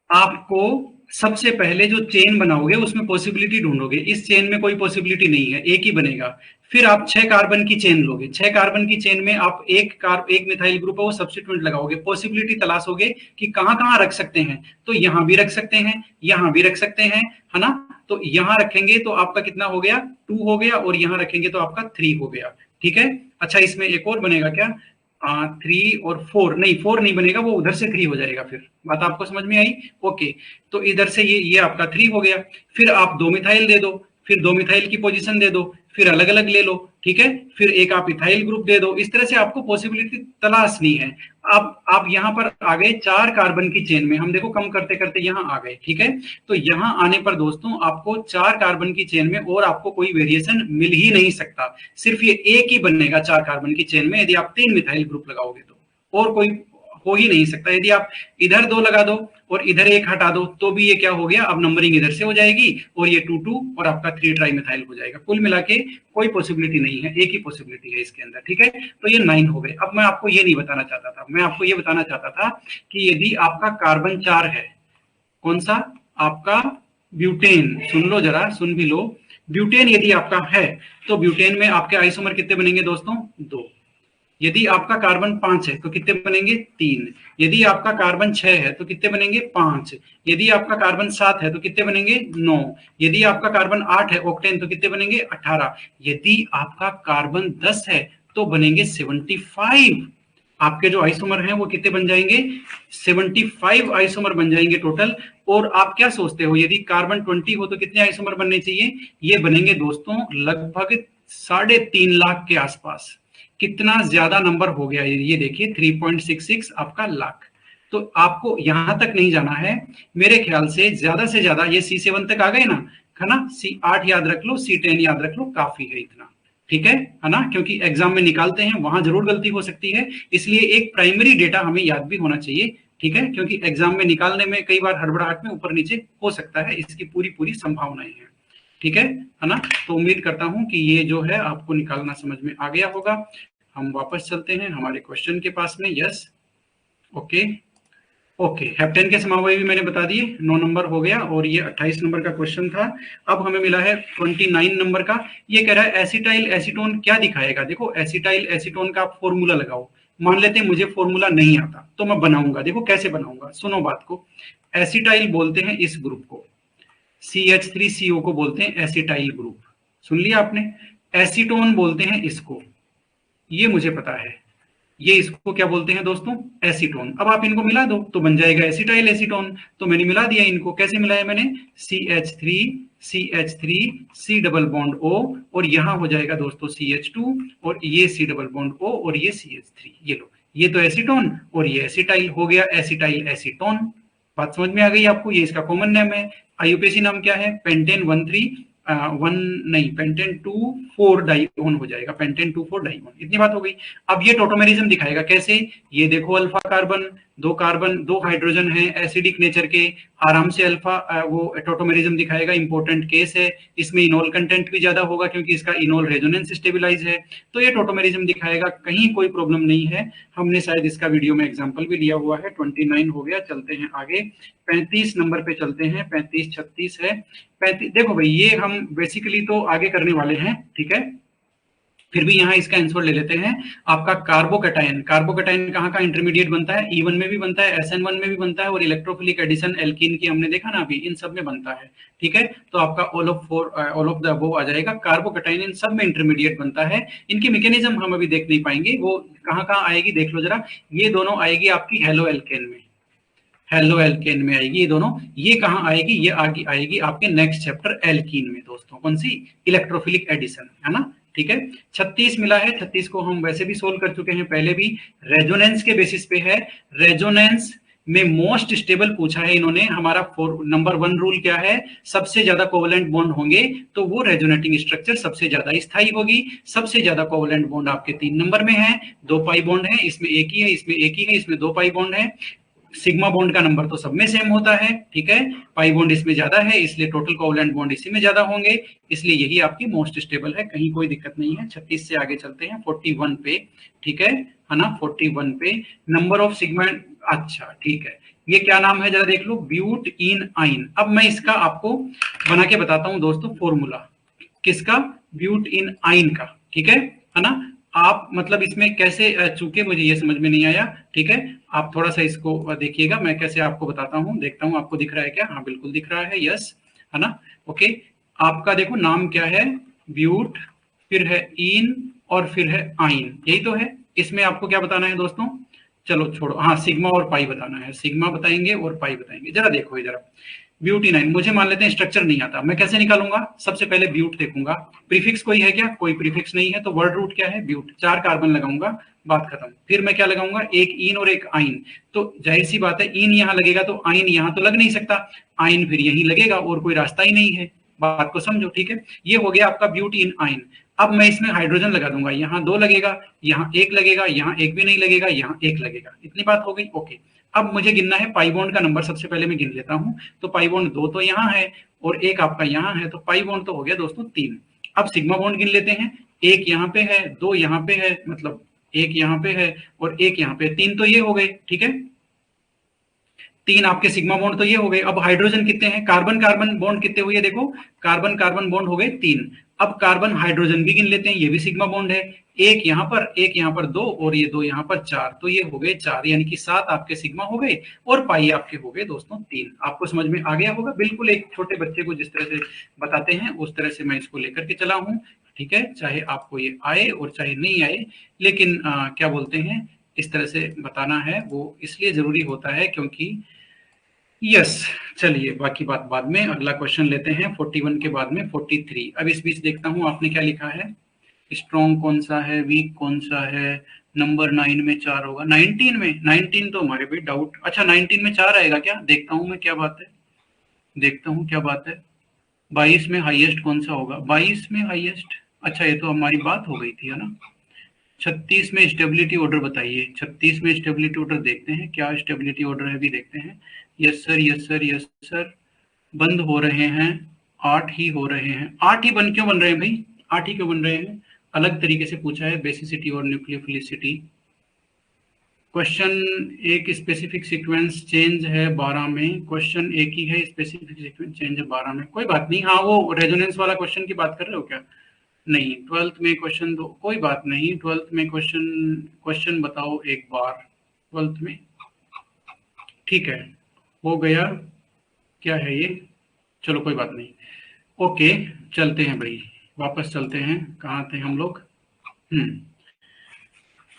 आपको सबसे पहले जो चेन बनाओगे उसमें पॉसिबिलिटी ढूंढोगे, इस चेन में कोई पॉसिबिलिटी नहीं है, एक ही बनेगा। फिर आप 6 कार्बन की चेन लोगे, 6 कार्बन की चेन में आप एक मिथाइल ग्रुप है वो सब्स्टिट्यूएंट लगाओगे, पॉसिबिलिटी तलाशोगे कि कहां कहां रख सकते हैं, तो यहां भी रख सकते हैं, यहां भी रख सकते हैं, है ना। तो यहां रखेंगे तो आपका कितना हो गया, 2 हो गया, और यहां रखेंगे तो आपका 3 हो गया, ठीक है। अच्छा इसमें एक और बनेगा क्या, 3 और 4 नहीं, 4 नहीं बनेगा, वो उधर से 3 हो जाएगा। फिर बात आपको समझ में आई, ओके। तो इधर से ये आपका 3 हो गया। फिर आप 2 मिथाइल दे दो, फिर 2 मिथाइल की पोजीशन दे दो, फिर अलग अलग ले लो, ठीक है। फिर एक आप इथाइल ग्रुप दे दो। इस तरह से आपको पॉसिबिलिटी तलाशनी है। अब आप यहाँ पर आ गए 4 कार्बन की चेन में, हम देखो कम करते करते यहाँ आ गए, ठीक है। तो यहाँ आने पर दोस्तों आपको 4 कार्बन की चेन में और आपको कोई वेरिएशन मिल ही नहीं सकता, सिर्फ ये एक ही बनेगा 4 कार्बन की चेन में, यदि आप 3 मिथाइल ग्रुप लगाओगे तो, और कोई हो ही नहीं सकता। यदि आप इधर 2 लगा दो और इधर 1 हटा दो तो भी ये क्या हो गया, अब नंबरिंग इधर से हो जाएगी, और ये 2 2 और आपका 3 ट्राई मिथाइल हो जाएगा। कुल मिला के कोई पॉसिबिलिटी नहीं है, एक ही पॉसिबिलिटी है इसके अंदर, ठीक है। तो ये 9 हो गए। अब मैं आपको ये नहीं बताना चाहता था, मैं आपको ये बताना चाहता था कि यदि आपका कार्बन 4 है, कौन सा, आपका ब्यूटेन, सुन लो जरा, सुन भी लो, ब्यूटेन यदि आपका है तो ब्यूटेन में आपके आइसोमर कितने बनेंगे दोस्तों, 2। यदि आपका कार्बन 5 है तो कितने बनेंगे, 3। यदि आपका कार्बन 6 है तो कितने बनेंगे, 5। यदि आपका कार्बन 7 है तो कितने बनेंगे, 9। यदि आपका कार्बन 8 है ऑक्टेन तो कितने बनेंगे, 18। यदि आपका कार्बन 10 है तो बनेंगे 75। आपके जो आइसोमर हैं वो कितने बन जाएंगे, 75 आइसोमर बन जाएंगे टोटल। और आप क्या सोचते हो, यदि कार्बन 20 हो तो कितने आइसोमर बनने चाहिए, ये बनेंगे दोस्तों लगभग 3.5 लाख के आसपास। कितना ज्यादा नंबर हो गया ये देखिए, 3.66 आपका लाख। तो आपको यहां तक नहीं जाना है, मेरे ख्याल से ज्यादा ये C7 तक आ गए ना, है ना। C8 याद रख लो, C10 याद रख लो, काफी है इतना, ठीक है ना। क्योंकि एग्जाम में निकालते हैं वहां जरूर गलती हो सकती है, इसलिए एक प्राइमरी डेटा हमें याद भी होना चाहिए, ठीक है। क्योंकि एग्जाम में निकालने में कई बार हड़बड़ाहट में ऊपर नीचे हो सकता है, इसकी पूरी संभावनाएं हैं, ठीक है ना। तो उम्मीद करता हूं कि ये जो है आपको निकालना समझ में आ गया होगा। हम वापस चलते हैं हमारे क्वेश्चन के पास में, यस, ओके ओके। हेप्टेन के समावयवी मैंने बता दिए, 9 नंबर हो गया, और ये 28 नंबर का क्वेश्चन था। अब हमें मिला है 29 नंबर का। ये कह रहा है एसिटाइल एसीटोन क्या दिखाएगा। देखो एसिटाइल एसीटोन का आप फॉर्मूला लगाओ। मान लेते हैं मुझे फॉर्मूला नहीं आता तो मैं बनाऊंगा, देखो कैसे बनाऊंगा, सुनो बात को। एसिटाइल बोलते हैं इस ग्रुप को, CH3CO को बोलते हैं एसिटाइल ग्रुप, सुन लिया आपने। एसीटोन बोलते हैं इसको, ये मुझे पता है, ये इसको क्या बोलते हैं दोस्तों, एसीटोन। अब आप इनको मिला दो तो बन जाएगा एसिटाइल एसीटोन। तो मैंने मिला दिया इनको, कैसे मिलाया मैंने, CH3 C double bond O, और यहां हो जाएगा दोस्तों CH2, और ये C डबल बॉन्ड O, और ये CH3। ये लो, ये तो एसीटोन और ये एसिटाइल हो गया, एसिटाइल एसीटोन। बात समझ में आ गई आपको, ये इसका कॉमन नेम है। आईयूपीएसी नाम क्या है, पेंटेन 2,4 डाइओन हो जाएगा, पेंटेन 2,4 डाइओन। इतनी बात हो गई। अब ये टोटोमेरिज्म दिखाएगा कैसे, ये देखो अल्फा कार्बन, 2 हाइड्रोजन है एसिडिक नेचर के, आराम से अल्फा वो टोटोमेरिज्म दिखाएगा, इंपॉर्टेंट केस है, इसमें इनोल कंटेंट भी ज्यादा होगा क्योंकि इसका इनोल रेजोनेंस स्टेबलाइज है, तो ये टोटोमेरिज्म दिखाएगा, कहीं कोई प्रॉब्लम नहीं है। हमने शायद इसका वीडियो में एग्जांपल भी लिया हुआ है। 29 हो गया, चलते हैं आगे, 35 नंबर पे चलते हैं। 35 36 है। 35 देखो भाई, ये हम बेसिकली तो आगे करने वाले हैं, ठीक है, फिर भी यहाँ इसका आंसर ले लेते हैं। आपका कार्बोकैटायन, कार्बोकैटायन कहाँ का इंटरमीडिएट बनता है? E1 में भी बनता है, SN1 में भी बनता है, और इलेक्ट्रोफिलिक एडिशन एल्कीन की हमने देखा ना अभी, इन सब में बनता है, ठीक है। तो आपका ऑल ऑफ द अबव आ जाएगा। कार्बोकैटायन इन सब में इंटरमीडिएट बनता है। इनकी मैकेनिज्म हम अभी देख नहीं पाएंगे, वो कहाँ कहाँ आएगी देख लो जरा। ये दोनों आएगी आपकी हेलो एल्केन में, हेलो एल्केन में आएगी ये दोनों। ये कहाँ आएगी? ये आगे आएगी आपके नेक्स्ट चैप्टर एल्कीन में दोस्तों। कौन सी? इलेक्ट्रोफिलिक एडिशन, है ना, ठीक है। 36 मिला है, 36 को हम वैसे भी सोल्व कर चुके हैं पहले भी, रेजोनेंस के बेसिस पे है। रेजोनेंस में मोस्ट स्टेबल पूछा है इन्होंने। हमारा नंबर 1 रूल क्या है? सबसे ज्यादा कोवलेंट बॉन्ड होंगे तो वो रेजोनेटिंग स्ट्रक्चर सबसे ज्यादा स्थायी होगी। सबसे ज्यादा कोवलेंट बॉन्ड आपके 3 नंबर में है, 2 पाई बॉन्ड है, इसमें एक ही है, इसमें एक ही है, इसमें 2 पाई बॉन्ड है। सिग्मा बॉन्ड का नंबर तो सब में सेम होता है, ठीक है, पाई बॉन्ड इसमें ज्यादा है, इसलिए टोटल कोवलेंट बॉन्ड इसी में ज्यादा होंगे, इसलिए यही आपकी मोस्ट स्टेबल है, कहीं कोई दिक्कत नहीं है। 36 से आगे चलते हैं 41 पे, ठीक है ना, 41 पे नंबर ऑफ सिग्मा, अच्छा ठीक है, ये क्या नाम है जरा देख लो, ब्यूट इन आइन। अब मैं इसका आपको बना के बताता हूं दोस्तों फॉर्मूला, किसका? ब्यूट इन आइन का, ठीक है ना। आप मतलब इसमें कैसे चूके, मुझे ये समझ में नहीं आया, ठीक है, आप थोड़ा सा इसको देखिएगा, मैं कैसे आपको बताता हूँ, देखता हूँ आपको दिख रहा है क्या? हाँ बिल्कुल दिख रहा है, यस, है ना, ओके। आपका देखो नाम क्या है? ब्यूट, फिर है इन, और फिर है आइन, यही तो है। इसमें आपको क्या बताना है दोस्तों? चलो छोड़ो, हाँ सिग्मा और पाई बताना है, सिग्मा बताएंगे और पाई बताएंगे। जरा देखो इधर, ब्यूट इन आइन, मुझे मान लेते हैं स्ट्रक्चर नहीं आता, मैं कैसे निकालूंगा? सबसे पहले ब्यूट देखूंगा, प्रीफिक्स कोई है क्या? कोई प्रीफिक्स नहीं है, तो वर्ड रूट क्या है? ब्यूट, 4 कार्बन लगाऊंगा, बात खत्म। फिर मैं क्या लगाऊंगा? एक इन और एक आइन, तो जाहिर सी बात है इन यहां लगेगा तो आइन यहां तो लग नहीं सकता, आइन फिर यहीं लगेगा, और कोई रास्ता ही नहीं है, बात को समझो, ठीक है। ये हो गया आपका ब्यूट इन आइन। अब मैं इसमें हाइड्रोजन लगा दूंगा, यहाँ 2 लगेगा, यहाँ 1 लगेगा, यहाँ 1 भी नहीं लगेगा, यहाँ 1 लगेगा, इतनी बात हो गई, ओके। अब मुझे गिनना है पाई बॉन्ड का नंबर, सबसे पहले मैं गिन लेता हूं। तो पाई बॉन्ड 2 तो यहाँ है और 1 आपका यहाँ है, तो पाई बॉन्ड तो हो गया दोस्तों 3। अब सिग्मा बॉन्ड गिन लेते हैं, 1 यहाँ पे है, 2 यहाँ पे है, मतलब 1 यहाँ पे है और 1 यहाँ पे, 3 तो ये हो गए, ठीक है, 3 आपके सिग्मा बॉन्ड तो ये हो गए। अब हाइड्रोजन कितने हैं? कार्बन कार्बन बॉन्ड कितने हुए देखो, कार्बन कार्बन बॉन्ड हो गए 3। अब कार्बन हाइड्रोजन भी गिन लेते हैं, ये भी सिग्मा बॉन्ड है, 1 यहाँ पर, 1 यहाँ पर, 2 और ये 2 यहाँ पर, 4, तो ये हो गए 4, यानी कि 7 आपके सिग्मा हो गए और पाई आपके हो गए दोस्तों 3। आपको समझ में आ गया होगा, बिल्कुल एक छोटे बच्चे को जिस तरह से बताते हैं उस तरह से मैं इसको लेकर के चला हूं, ठीक है, चाहे आपको ये आए और चाहे नहीं आए, लेकिन क्या बोलते हैं, इस तरह से बताना है वो इसलिए जरूरी होता है क्योंकि यस। चलिए बाकी बात बाद में, अगला क्वेश्चन लेते हैं 41 के बाद में 43। अब इस बीच देखता हूं आपने क्या लिखा है, स्ट्रॉन्ग कौन सा है, वीक कौन सा है, नंबर 9 में 4 होगा, 19 में, 19 तो हमारे भी डाउट, अच्छा 19 में 4 आएगा क्या? देखता हूं मैं क्या बात है, देखता हूं क्या बात है। 22 में हाईएस्ट कौन सा होगा? 22 में हाईएस्ट, अच्छा ये तो हमारी बात हो गई थी, है ना। 36 में स्टेबिलिटी ऑर्डर बताइए, 36 में स्टेबिलिटी ऑर्डर देखते हैं क्या स्टेबिलिटी ऑर्डर है, भी देखते हैं। Yes sir, yes sir, yes sir, बंद हो रहे हैं, 8 ही हो रहे हैं। 8 ही क्यों बन रहे हैं भाई? 8 ही क्यों बन रहे हैं? अलग तरीके से पूछा है, बेसिसिटी और न्यूक्लियोफिलिसिटी। क्वेश्चन एक स्पेसिफिक सीक्वेंस चेंज है 12 में, क्वेश्चन एक ही है, स्पेसिफिक सीक्वेंस चेंज है 12 में, कोई बात नहीं। हाँ वो रेजोनेंस वाला क्वेश्चन की बात कर रहे हो क्या? नहीं, 12th में क्वेश्चन दो, कोई बात नहीं, 12th में क्वेश्चन बताओ एक बार, 12th में, ठीक है, हो गया, क्या है ये, चलो कोई बात नहीं, ओके। चलते हैं भाई, वापस चलते हैं, कहाँ थे हम लोग?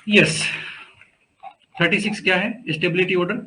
यस, 36 क्या है? Stability order.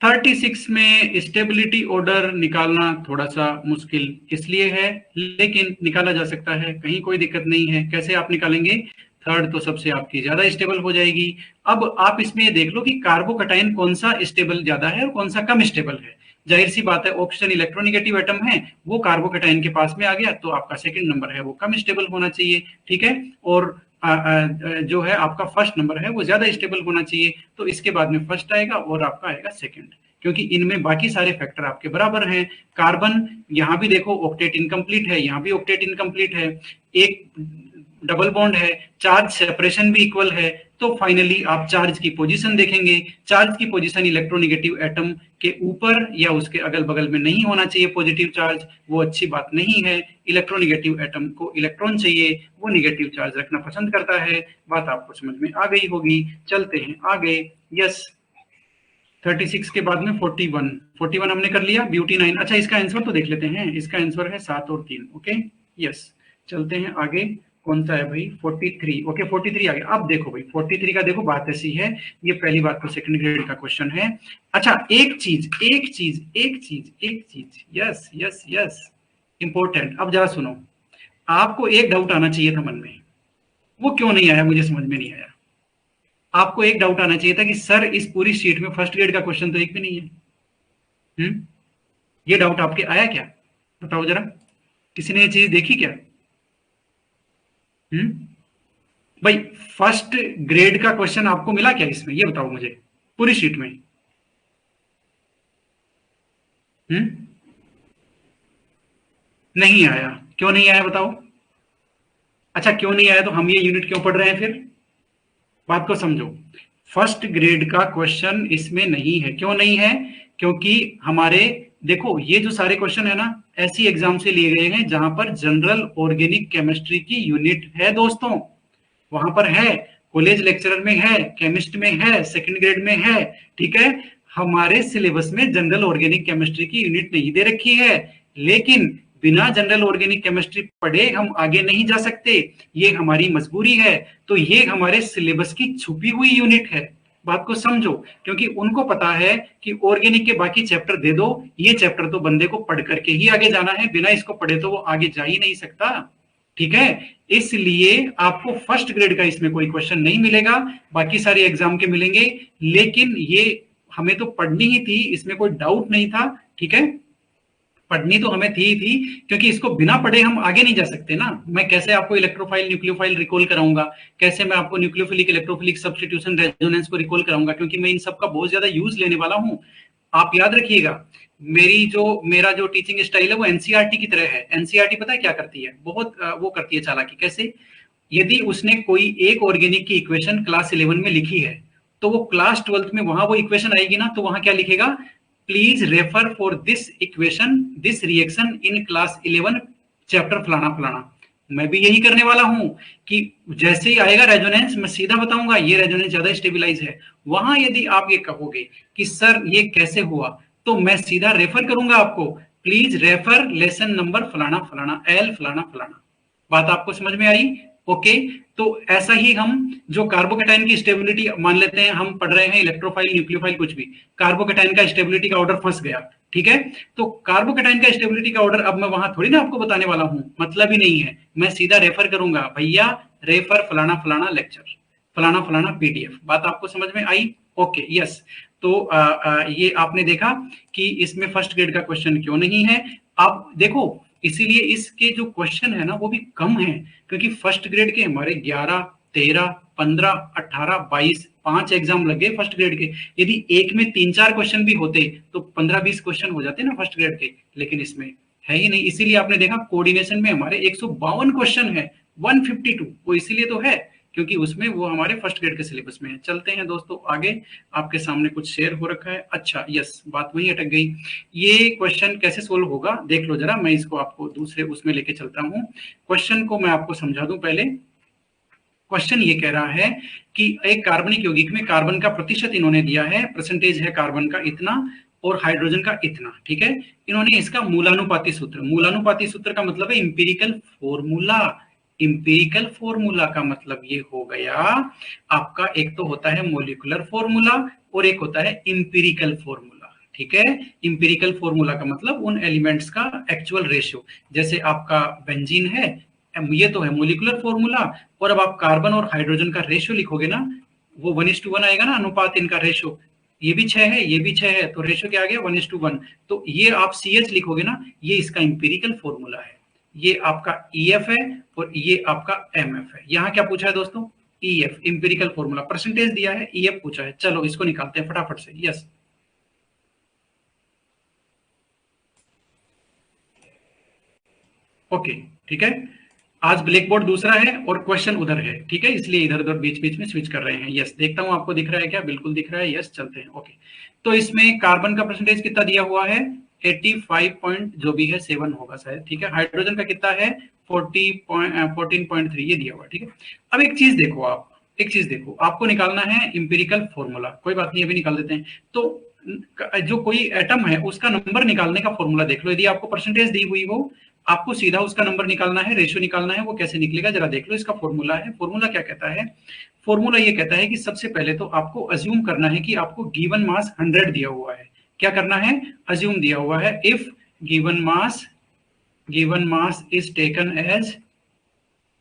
36 में स्टेबिलिटी ऑर्डर निकालना थोड़ा सा मुश्किल इसलिए है, लेकिन निकाला जा सकता है, कहीं कोई दिक्कत नहीं है। कैसे आप निकालेंगे? थर्ड तो सबसे आपकी ज्यादा स्टेबल हो जाएगी। अब आप इसमें ये देख लो कि कार्बोकैटायन कौन सा स्टेबल ज्यादा है और कौन सा कम स्टेबल है। जाहिर सी बात है, ऑक्सीजन इलेक्ट्रोनिगेटिव एटम है, वो कार्बोकैटायन के पास में आ गया, तो आपका सेकंड नंबर है वो कम स्टेबल होना चाहिए, ठीक है। और जो है आपका फर्स्ट नंबर है वो ज्यादा स्टेबल होना चाहिए, तो इसके बाद में फर्स्ट आएगा और आपका आएगा सेकंड। क्योंकि इनमें बाकी सारे फैक्टर आपके बराबर हैं। कार्बन यहाँ भी देखो ऑक्टेट इनकम्प्लीट है, यहाँ भी ऑक्टेट इनकम्प्लीट है, एक डबल बॉन्ड है, चार्ज सेपरेशन भी इक्वल है। तो फाइनली आप चार्ज की पोजीशन देखेंगे, चार्ज की पोजीशन इलेक्ट्रोनेगेटिव एटम के ऊपर या उसके अगल बगल में नहीं होना चाहिए पॉजिटिव चार्ज, वो अच्छी बात नहीं है। इलेक्ट्रोनेगेटिव एटम को इलेक्ट्रॉन चाहिए, वो नेगेटिव चार्ज रखना पसंद करता है। बात आपको समझ में आ गई होगी। चलते हैं आगे। यस, 36 के बाद में 41 हमने कर लिया। ब्यूटी 9, अच्छा इसका आंसर तो देख लेते हैं, इसका आंसर है 7 और 3। ओके यस, चलते हैं आगे। कौन सा है भाई? 43। ओके 43 आ गया। अब देखो भाई 43 का देखो, बात ऐसी है, ये पहली बात तो सेकंड ग्रेड का क्वेश्चन है। अच्छा एक चीज, यस यस यस इंपॉर्टेंट। अब जरा सुनो, आपको एक डाउट आना चाहिए था मन में, वो क्यों नहीं आया मुझे समझ में नहीं आया। आपको एक डाउट आना चाहिए था कि सर इस पूरी शीट में फर्स्ट ग्रेड का क्वेश्चन तो एक भी नहीं है। ये डाउट आपके आया क्या? बताओ जरा, किसी ने ये चीज देखी क्या? भाई फर्स्ट ग्रेड का क्वेश्चन आपको मिला क्या इसमें, ये बताओ मुझे, पूरी शीट में। नहीं आया, क्यों नहीं आया बताओ? अच्छा क्यों नहीं आया, तो हम ये यूनिट क्यों पढ़ रहे हैं फिर? बात को समझो, फर्स्ट ग्रेड का क्वेश्चन इसमें नहीं है। क्यों नहीं है? क्योंकि हमारे देखो ये जो सारे क्वेश्चन है ना, ऐसी एग्जाम से लिए गए हैं जहां पर जनरल ऑर्गेनिक केमिस्ट्री की यूनिट है दोस्तों, वहां पर है, कॉलेज लेक्चरर में है, केमिस्ट में है, सेकंड ग्रेड में है। ठीक है, हमारे सिलेबस में जनरल ऑर्गेनिक केमिस्ट्री की यूनिट नहीं दे रखी है, लेकिन बिना जनरल ऑर्गेनिक केमिस्ट्री पढ़े हम आगे नहीं जा सकते, ये हमारी मजबूरी है। तो ये हमारे सिलेबस की छुपी हुई यूनिट है। बात को समझो, क्योंकि उनको पता है कि ऑर्गेनिक के बाकी चैप्टर दे दो, ये चैप्टर तो बंदे को पढ़ करके ही आगे जाना है, बिना इसको पढ़े तो वो आगे जा ही नहीं सकता। ठीक है, इसलिए आपको फर्स्ट ग्रेड का इसमें कोई क्वेश्चन नहीं मिलेगा, बाकी सारे एग्जाम के मिलेंगे, लेकिन ये हमें तो पढ़नी ही थी, इसमें कोई डाउट नहीं था। ठीक है, पढ़नी तो हमें थी, क्योंकि इसको बिना पढ़े हम आगे नहीं जा सकते ना। मैं कैसे आपको इलेक्ट्रोफाइल न्यूक्लियोफाइल रिकॉल कराऊंगा, कैसे मैं आपको न्यूक्लियोफिलिक इलेक्ट्रोफिलिक सब्स्टिट्यूशन रेजोनेंस को रिकॉल कराऊंगा, क्योंकि मैं इन सब का बहुत ज्यादा यूज लेने वाला हूं। आप याद रखिएगा, मेरा जो टीचिंग स्टाइल है वो एनसीईआरटी की तरह है। एनसीईआरटी पता है क्या करती है? बहुत वो करती है चालाकी। कैसे? यदि उसने कोई एक ऑर्गेनिक की इक्वेशन क्लास 11 में लिखी है, तो वो क्लास 12 में वहां वो इक्वेशन आएगी ना, तो वहां क्या लिखेगा? Please refer for this equation this reaction in class 11 chapter फलाना फलाना। मैं भी यही करने वाला हूं कि जैसे ही आएगा रेजोनेंस, मैं सीधा बताऊंगा ये रेजोनेंस ज्यादा स्टेबिलाईज है। वहां यदि आप ये कहोगे कि सर ये कैसे हुआ, तो मैं सीधा रेफर करूंगा आपको, प्लीज रेफर लेसन नंबर फलाना फलाना एल फलाना फलाना। बात आपको समझ में आई? ओके, तो ऐसा ही हम जो कार्बोकेटाइन की स्टेबिलिटी मान लेते हैं, हम पढ़ रहे हैं इलेक्ट्रोफाइल न्यूक्लियोफाइल कुछ भी, कार्बोकेटाइन का स्टेबिलिटी का ऑर्डर फंस गया। ठीक है, तो कार्बोकेटाइन का स्टेबिलिटी का ऑर्डर अब मैं वहां थोड़ी ना आपको बताने वाला हूं, मतलब ही नहीं है। मैं सीधा रेफर करूंगा, भैया रेफर फलाना फलाना लेक्चर, फलाना फलाना पीडीएफ। बात आपको समझ में आई? Okay yes. तो ये आपने देखा कि इसमें फर्स्ट ग्रेड का क्वेश्चन क्यों नहीं है। आप देखो, इसीलिए इसके जो क्वेश्चन है ना वो भी कम है, क्योंकि फर्स्ट ग्रेड के हमारे 11, 13, 15, 18, 22 5 एग्जाम लगे फर्स्ट ग्रेड के। यदि एक में 3-4 क्वेश्चन भी होते तो 15-20 क्वेश्चन हो जाते ना फर्स्ट ग्रेड के, लेकिन इसमें है ही नहीं। इसीलिए आपने देखा कोऑर्डिनेशन में हमारे 152 क्वेश्चन है, 152, वो इसीलिए तो है क्योंकि उसमें वो हमारे फर्स्ट ग्रेड के सिलेबस में है। चलते हैं दोस्तों आगे, आपके सामने कुछ शेयर हो रखा है। अच्छा यस, बात वहीं अटक गई। ये क्वेश्चन कैसे सोल्व होगा देख लो जरा, मैं इसको आपको दूसरे उसमें लेके चलता हूं। क्वेश्चन को मैं आपको समझा दूं पहले। क्वेश्चन ये कह रहा है कि एक कार्बनिक यौगिक में कार्बन का प्रतिशत इन्होंने दिया है, परसेंटेज है कार्बन का इतना और हाइड्रोजन का इतना। ठीक है, इन्होंने इसका मूलानुपाती सूत्र, मूलानुपाती सूत्र का मतलब है इंपीरिकल फॉर्मूला। इंपीरिकल फॉर्मूला का मतलब ये हो गया आपका, एक तो होता है मोलिकुलर फॉर्मूला और एक होता है इंपीरिकल फॉर्मूला। ठीक है, इंपीरिकल फॉर्मूला का मतलब उन एलिमेंट्स का एक्चुअल रेशियो, जैसे आपका बेंजीन है, ये तो है मोलिकुलर फॉर्मूला। और अब आप कार्बन और हाइड्रोजन का रेशियो लिखोगे ना, वो 1:1 आएगा ना, अनुपात इनका रेशियो, ये भी 6 है ये भी 6 है, तो रेशियो क्या आ गया 1:1। तो ये आप CH लिखोगे ना, ये इसका इंपीरिकल फॉर्मूला है। ये आपका EF है और ये आपका MF है। यहाँ क्या पूछा है दोस्तों? EF इंपीरिकल फॉर्मूला, परसेंटेज दिया है, EF पूछा है। चलो इसको निकालते हैं फटाफट से। यस, ओके, ठीक है। आज ब्लैक बोर्ड दूसरा है और क्वेश्चन उधर है, ठीक है, इसलिए इधर उधर बीच बीच में स्विच कर रहे हैं। यस, देखता हूं आपको दिख रहा है क्या? बिल्कुल दिख रहा है। यस, चलते हैं। ओके, तो इसमें कार्बन का परसेंटेज कितना दिया हुआ है? 85 पॉइंट जो भी है 7 होगा शायद, ठीक है। हाइड्रोजन का कितना है? 14.3 ये दिया हुआ है, ठीक है। अब एक चीज देखो, आप एक चीज देखो, आपको निकालना है इंपेरिकल फॉर्मूला। कोई बात नहीं, अभी निकाल देते हैं। तो जो कोई एटम है उसका नंबर निकालने का फॉर्मूला देख लो। यदि आपको परसेंटेज दी हुई हो, आपको सीधा उसका नंबर निकालना है, रेशियो निकालना है। वो कैसे निकलेगा जरा देख लो। इसका फॉर्मूला है, फॉर्मूला क्या कहता है? फॉर्मूला ये कहता है कि सबसे पहले तो आपको अज्यूम करना है कि आपको गिवन मास 100 दिया हुआ है। क्या करना है? अज्यूम दिया हुआ है। If given mass is taken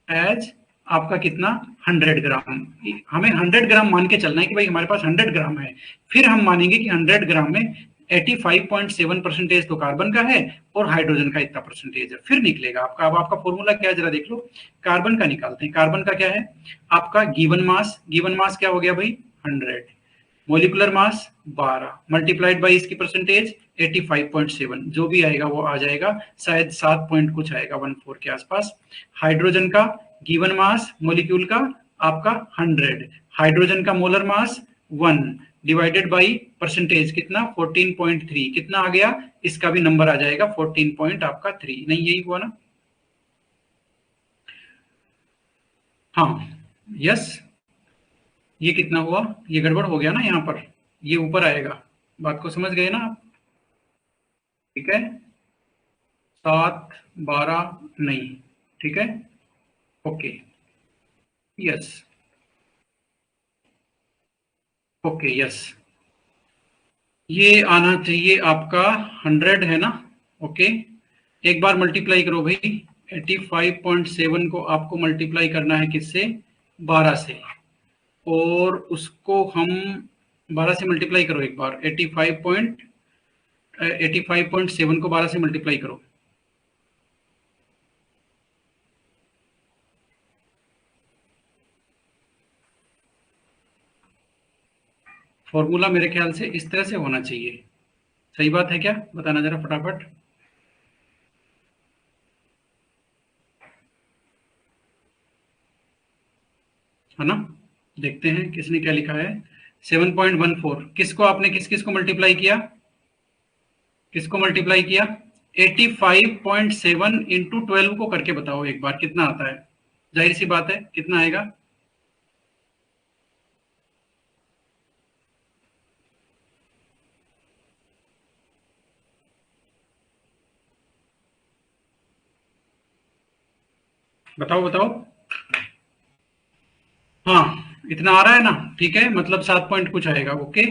as आपका कितना? 100 ग्राम। हमें 100 ग्राम मान के चलना है कि भाई हमारे पास 100 ग्राम है। फिर हम मानेंगे कि 100 ग्राम में 85.7% तो कार्बन का है और हाइड्रोजन का इतना परसेंटेज है, फिर निकलेगा आपका। अब आपका फॉर्मूला क्या है जरा देख लो। कार्बन का निकालते हैं। कार्बन का क्या है? आपका गिवन मास क्या हो गया भाई? 100। मोलिकुलर मास 12 मल्टीप्लाइड बाई इसकी परसेंटेज 85.7, जो भी आएगा वो आ जाएगा, शायद 7 पॉइंट कुछ आएगा, 14 के आसपास। हाइड्रोजन का गिवन मास मोलिक्यूल का आपका 100, हाइड्रोजन का molar mass 1 divided by percentage कितना? 14.3। कितना आ गया? इसका भी नंबर आ जाएगा 14 पॉइंट आपका 3। नहीं, यही हुआ ना? हाँ, यस। ये कितना हुआ? ये गड़बड़ हो गया ना यहाँ पर, ये ऊपर आएगा। बात को समझ गए ना आप? ठीक है, 7 12 नहीं, ठीक है। Okay, yes, okay, yes. ये आना चाहिए आपका 100 है ना? ओके, एक बार मल्टीप्लाई करो भाई। 85.7 को आपको मल्टीप्लाई करना है किससे? 12 से। और उसको हम 12 से मल्टीप्लाई करो एक बार। 85.7 को 12 से मल्टीप्लाई करो। फॉर्मूला मेरे ख्याल से इस तरह से होना चाहिए। सही बात है क्या? बताना जरा फटाफट। है ना? देखते हैं किसने क्या लिखा है। 7.14 किसको आपने किस किस को मल्टीप्लाई किया? किसको मल्टीप्लाई किया? 85.7 इंटू 12 को करके बताओ एक बार कितना आता है। जाहिर सी बात है, कितना आएगा? बताओ बताओ। हाँ, इतना आ रहा है ना? ठीक है, मतलब 7 पॉइंट कुछ आएगा। ओके,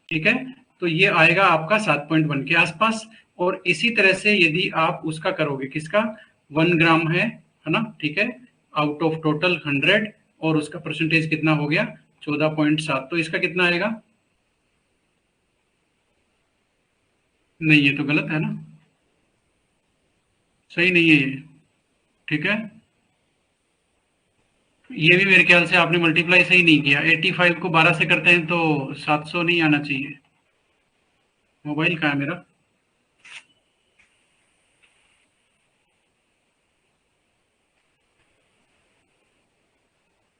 ठीक है। तो ये आएगा आपका 7.1 के आसपास। और इसी तरह से यदि आप उसका करोगे, किसका? 1 ग्राम है ना? ठीक है, आउट ऑफ टोटल 100, और उसका परसेंटेज कितना हो गया? 14.7। तो इसका कितना आएगा? नहीं, ये तो गलत है ना? सही नहीं है ये, ठीक है। ये भी मेरे ख्याल से आपने मल्टीप्लाई सही नहीं किया। 85 को 12 से करते हैं तो 700 नहीं आना चाहिए। मोबाइल कहाँ है मेरा?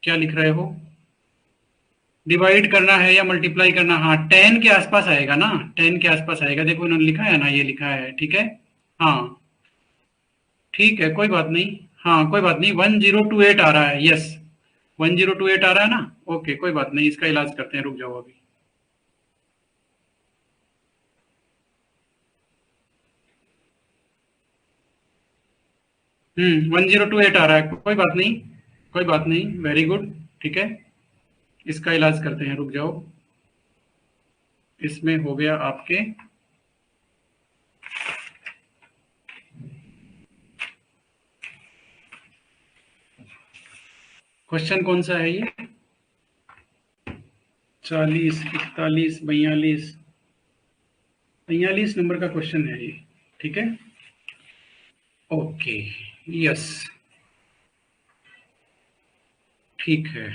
क्या लिख रहे हो? डिवाइड करना है या मल्टीप्लाई करना? हाँ, 10 के आसपास आएगा ना? 10 के आसपास आएगा। देखो इन्होंने लिखा है ना, ये लिखा है, ठीक है। हाँ, ठीक है, कोई बात नहीं। हाँ, कोई बात नहीं। 1028 आ रहा है। यस, 1028 आ रहा है ना? ओके, कोई बात नहीं, इसका इलाज करते हैं, रुक जाओ अभी। 1028 आ रहा है, कोई बात नहीं। कोई बात नहीं, वेरी गुड, ठीक है। इसका इलाज करते हैं, रुक जाओ। इसमें हो गया आपके। क्वेश्चन कौन सा है ये? 40 41 42 42 नंबर का क्वेश्चन है ये, ठीक है। ओके, यस, ठीक है।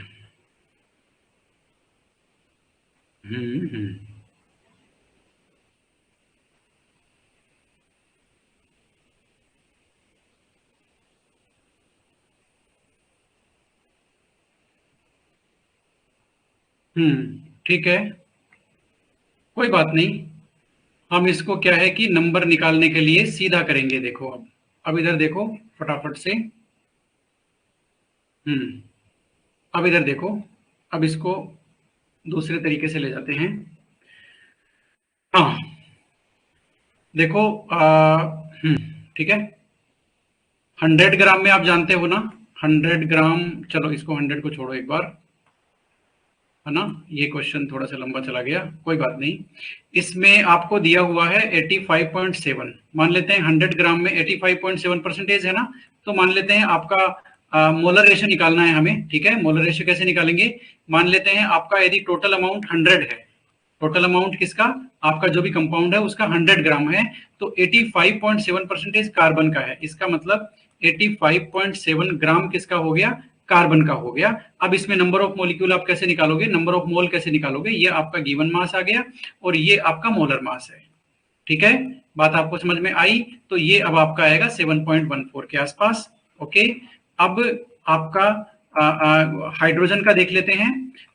हम्म। ठीक है, कोई बात नहीं। हम इसको क्या है कि नंबर निकालने के लिए सीधा करेंगे। देखो अब इधर देखो फटाफट से। अब इधर देखो, अब इसको दूसरे तरीके से ले जाते हैं। हाँ देखो, हम्म, ठीक है। 100 ग्राम में आप जानते हो ना, 100 ग्राम। चलो इसको 100 को छोड़ो एक बार, है ना। ये क्वेश्चन थोड़ा सा लंबा चला गया, कोई बात नहीं। इसमें आपको दिया हुआ है 85.7। मान लेते हैं 100 ग्राम में 85.7% है ना। तो मान लेते हैं आपका मोलर रेशियो निकालना है हमें, ठीक है। मोलर रेशियो कैसे निकालेंगे? मान लेते हैं आपका यदि टोटल अमाउंट 100 है, टोटल अमाउंट किसका? आपका जो भी कंपाउंड है उसका 100 ग्राम है, तो 85.7% कार्बन का है। इसका मतलब 85.7 ग्राम किसका हो गया? कार्बन का हो गया। अब इसमें नंबर ऑफ मॉलिक्यूल आप कैसे निकालोगे? नंबर ऑफ मोल कैसे निकालोगे? ये आपका गिवन मास आ गया और ये आपका मोलर मास है, ठीक है। बात आपको समझ में आई? तो ये अब आपका आएगा 7.14 के आसपास। ओके, अब आपका हाइड्रोजन का देख लेते हैं।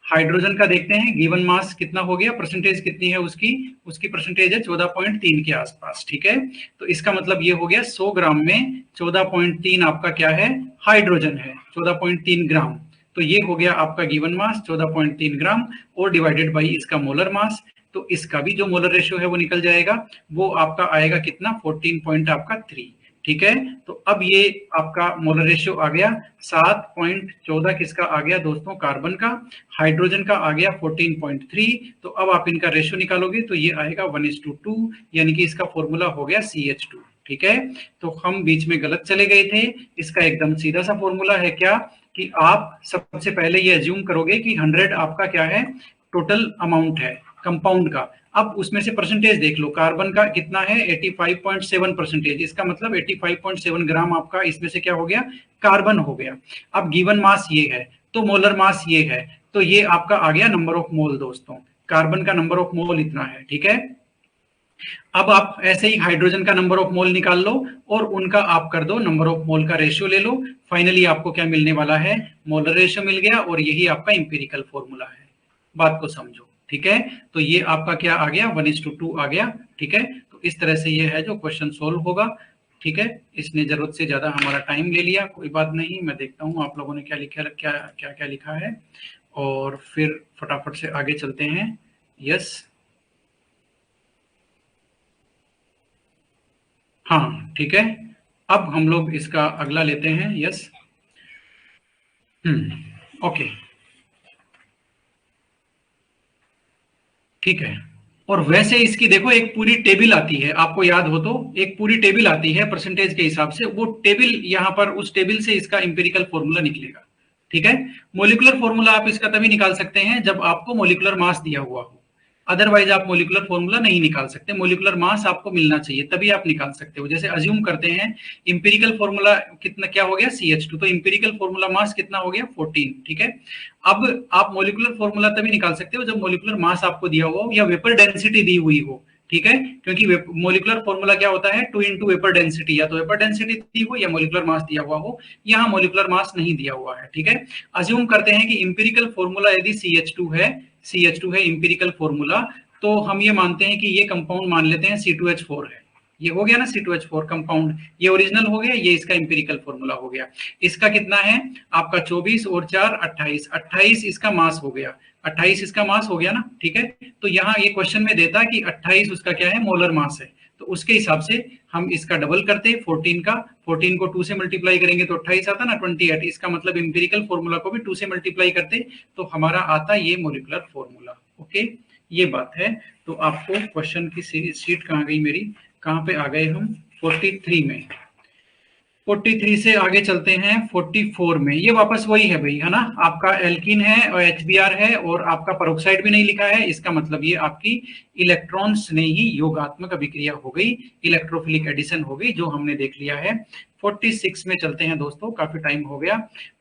हाइड्रोजन का देखते हैं, गिवन मास कितना हो गया, परसेंटेज कितनी है उसकी? उसकी परसेंटेज है 14.3 के आसपास, ठीक है। तो इसका मतलब ये हो गया 100 ग्राम में 14.3 आपका क्या है? हाइड्रोजन है, 14.3 ग्राम। तो ये हो गया आपका गिवन मास 14.3 ग्राम और डिवाइडेड बाई इसका मोलर मास। तो इसका भी जो मोलर रेशियो है वो निकल जाएगा, वो आपका आएगा कितना? 14 पॉइंट आपका 3, ठीक है। तो अब ये आपका मोलर रेशियो आ गया 7.14 किसका आ गया दोस्तों? कार्बन का। हाइड्रोजन का आ गया 14.3। तो अब आप इनका रेशियो निकालोगे तो ये आएगा 1:2, यानी कि इसका फॉर्मूला हो गया CH2, ठीक है। तो हम बीच में गलत चले गए थे। इसका एकदम सीधा सा फॉर्मूला है क्या कि आप सबसे पहले ये अज्यूम करोगे कि 100 आपका क्या है? टोटल अमाउंट है कंपाउंड का। अब उसमें से परसेंटेज देख लो, कार्बन का कितना है? 85.7%। इसका मतलब 85.7 ग्राम आपका इसमें से क्या हो गया? कार्बन हो गया। अब गिवन मास ये है, तो मोलर मास ये है, तो ये आपका आ गया नंबर ऑफ मोल दोस्तों। कार्बन का नंबर ऑफ मोल इतना है, ठीक है। अब आप ऐसे ही हाइड्रोजन का नंबर ऑफ मोल निकाल लो और उनका आप कर दो नंबर ऑफ मोल का रेशियो ले लो। फाइनली आपको क्या मिलने वाला है? मोलर रेशियो मिल गया और यही आपका इंपेरिकल फॉर्मूला है। बात को समझो, ठीक है। तो ये आपका क्या आ गया? 1:2 आ गया, ठीक है। तो इस तरह से ये है जो क्वेश्चन सोल्व होगा, ठीक है। इसने जरूरत से ज्यादा हमारा टाइम ले लिया, कोई बात नहीं। मैं देखता हूँ आप लोगों ने क्या लिखा, क्या क्या क्या लिखा है, और फिर फटाफट से आगे चलते हैं। यस, हाँ ठीक है। अब हम लोग इसका अगला लेते हैं। यस, ओके, ठीक है। और वैसे इसकी देखो एक पूरी टेबल आती है, आपको याद हो तो एक पूरी टेबल आती है परसेंटेज के हिसाब से। वो टेबल यहाँ पर, उस टेबल से इसका इंपेरिकल फॉर्मूला निकलेगा, ठीक है। मोलिकुलर फॉर्मूला आप इसका तभी निकाल सकते हैं जब आपको मोलिकुलर मास दिया हुआ हो, अदरवाइज आप मोलिकुलर फॉर्मूला नहीं निकाल सकते। मोलिकुलर मास आपको मिलना चाहिए तभी आप निकाल सकते हो। जैसे अज्यूम करते हैं इंपेरिकल फॉर्मूला कितना क्या हो गया? CH2, तो इंपेरिकल फॉर्मूला मास कितना हो गया? 14, ठीक है। अब आप मोलिकुलर फॉर्मूला तभी निकाल सकते हो जब मोलिकुलर मास आपको दिया हुआ हो या वेपर डेंसिटी दी हुई हो, ठीक है। क्योंकि मोलिकुलर फॉर्मूला क्या होता है? 2 इंटू वेपर डेंसिटी, या तो वेपर डेंसिटी दी हो या मोलिकुलर मास दिया हुआ हो। यहाँ मोलिकुलर मास नहीं दिया हुआ है, ठीक है। अज्यूम करते हैं कि इंपेरिकल फॉर्मूला यदि CH2 है, CH2 है इंपेरिकल फॉर्मूला, तो हम ये मानते हैं कि ये कंपाउंड मान लेते हैं C2H4 है। ये हो गया ना C2H4 कंपाउंड, ये ओरिजिनल हो गया, ये इसका इंपेरिकल फॉर्मूला हो गया। इसका कितना है आपका? 24 और 4 28, 28 इसका मास हो गया, 28 इसका मास हो गया ना, ठीक है। तो यहाँ ये क्वेश्चन में देता कि 28 उसका क्या है? मोलर मास है। तो उसके हिसाब से हम इसका डबल करते 14 का, 14 को 2 से मल्टीप्लाई करेंगे तो 28 आता ना, 28। इसका मतलब इंपेरिकल फॉर्मूला को भी 2 से मल्टीप्लाई करते तो हमारा आता ये मोलिकुलर फॉर्मूला। ओके, ये बात है। तो आपको क्वेश्चन की शीट कहाँ गई मेरी, कहाँ पे आ गए हम? 43 में। 43 से आगे चलते हैं 44 में। ये वापस वही है भाई, है ना। आपका एल्कीन है और HBr है और आपका पेरोक्साइड भी नहीं लिखा है। इसका मतलब ये आपकी इलेक्ट्रॉन स्नेही योगात्मक अभिक्रिया हो गई, इलेक्ट्रोफिलिक एडिशन हो गई, जो हमने देख लिया है। 46 में चलते हैं दोस्तों, काफी टाइम हो गया।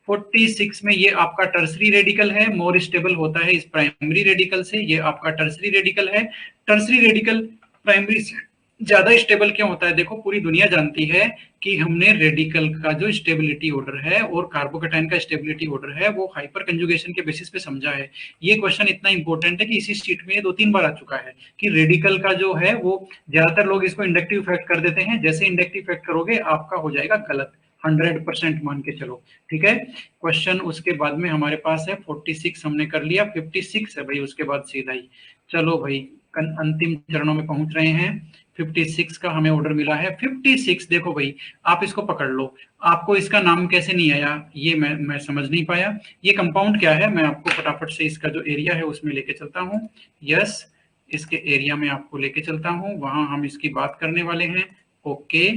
46 में ये आपका टर्सरी रेडिकल है, मोर स्टेबल होता है इस प्राइमरी रेडिकल से। ये आपका टर्सरी रेडिकल है। टर्सरी रेडिकल प्राइमरी से ज्यादा स्टेबल क्यों होता है? देखो पूरी दुनिया जानती है कि हमने रेडिकल का जो स्टेबिलिटी ऑर्डर है और कार्बोकेटाइन का स्टेबिलिटी ऑर्डर है वो हाइपर कंजुगेशन के बेसिस पे समझा है। ये क्वेश्चन इतना इंपॉर्टेंट है कि इसी शीट में ये 2-3 बार आ चुका है कि रेडिकल का जो है वो ज्यादातर लोग इसको इंडक्टिव इफेक्ट कर देते हैं, जैसे इंडक्टिव इफेक्ट करोगे आपका हो जाएगा गलत, 100% मान के चलो, ठीक है। क्वेश्चन उसके बाद में हमारे पास है 46 हमने कर लिया, 56 है भाई उसके बाद सीधा ही। चलो भाई अंतिम चरणों में पहुंच रहे हैं। 56 का हमें ऑर्डर मिला है। 56 देखो भाई, आप इसको पकड़ लो। आपको इसका नाम कैसे नहीं आया ये मैं समझ नहीं पाया। ये कंपाउंड क्या है, मैं आपको फटाफट से इसका जो एरिया है उसमें लेके चलता हूँ। यस, इसके एरिया में आपको लेके चलता हूँ, वहां हम इसकी बात करने वाले हैं। ओके,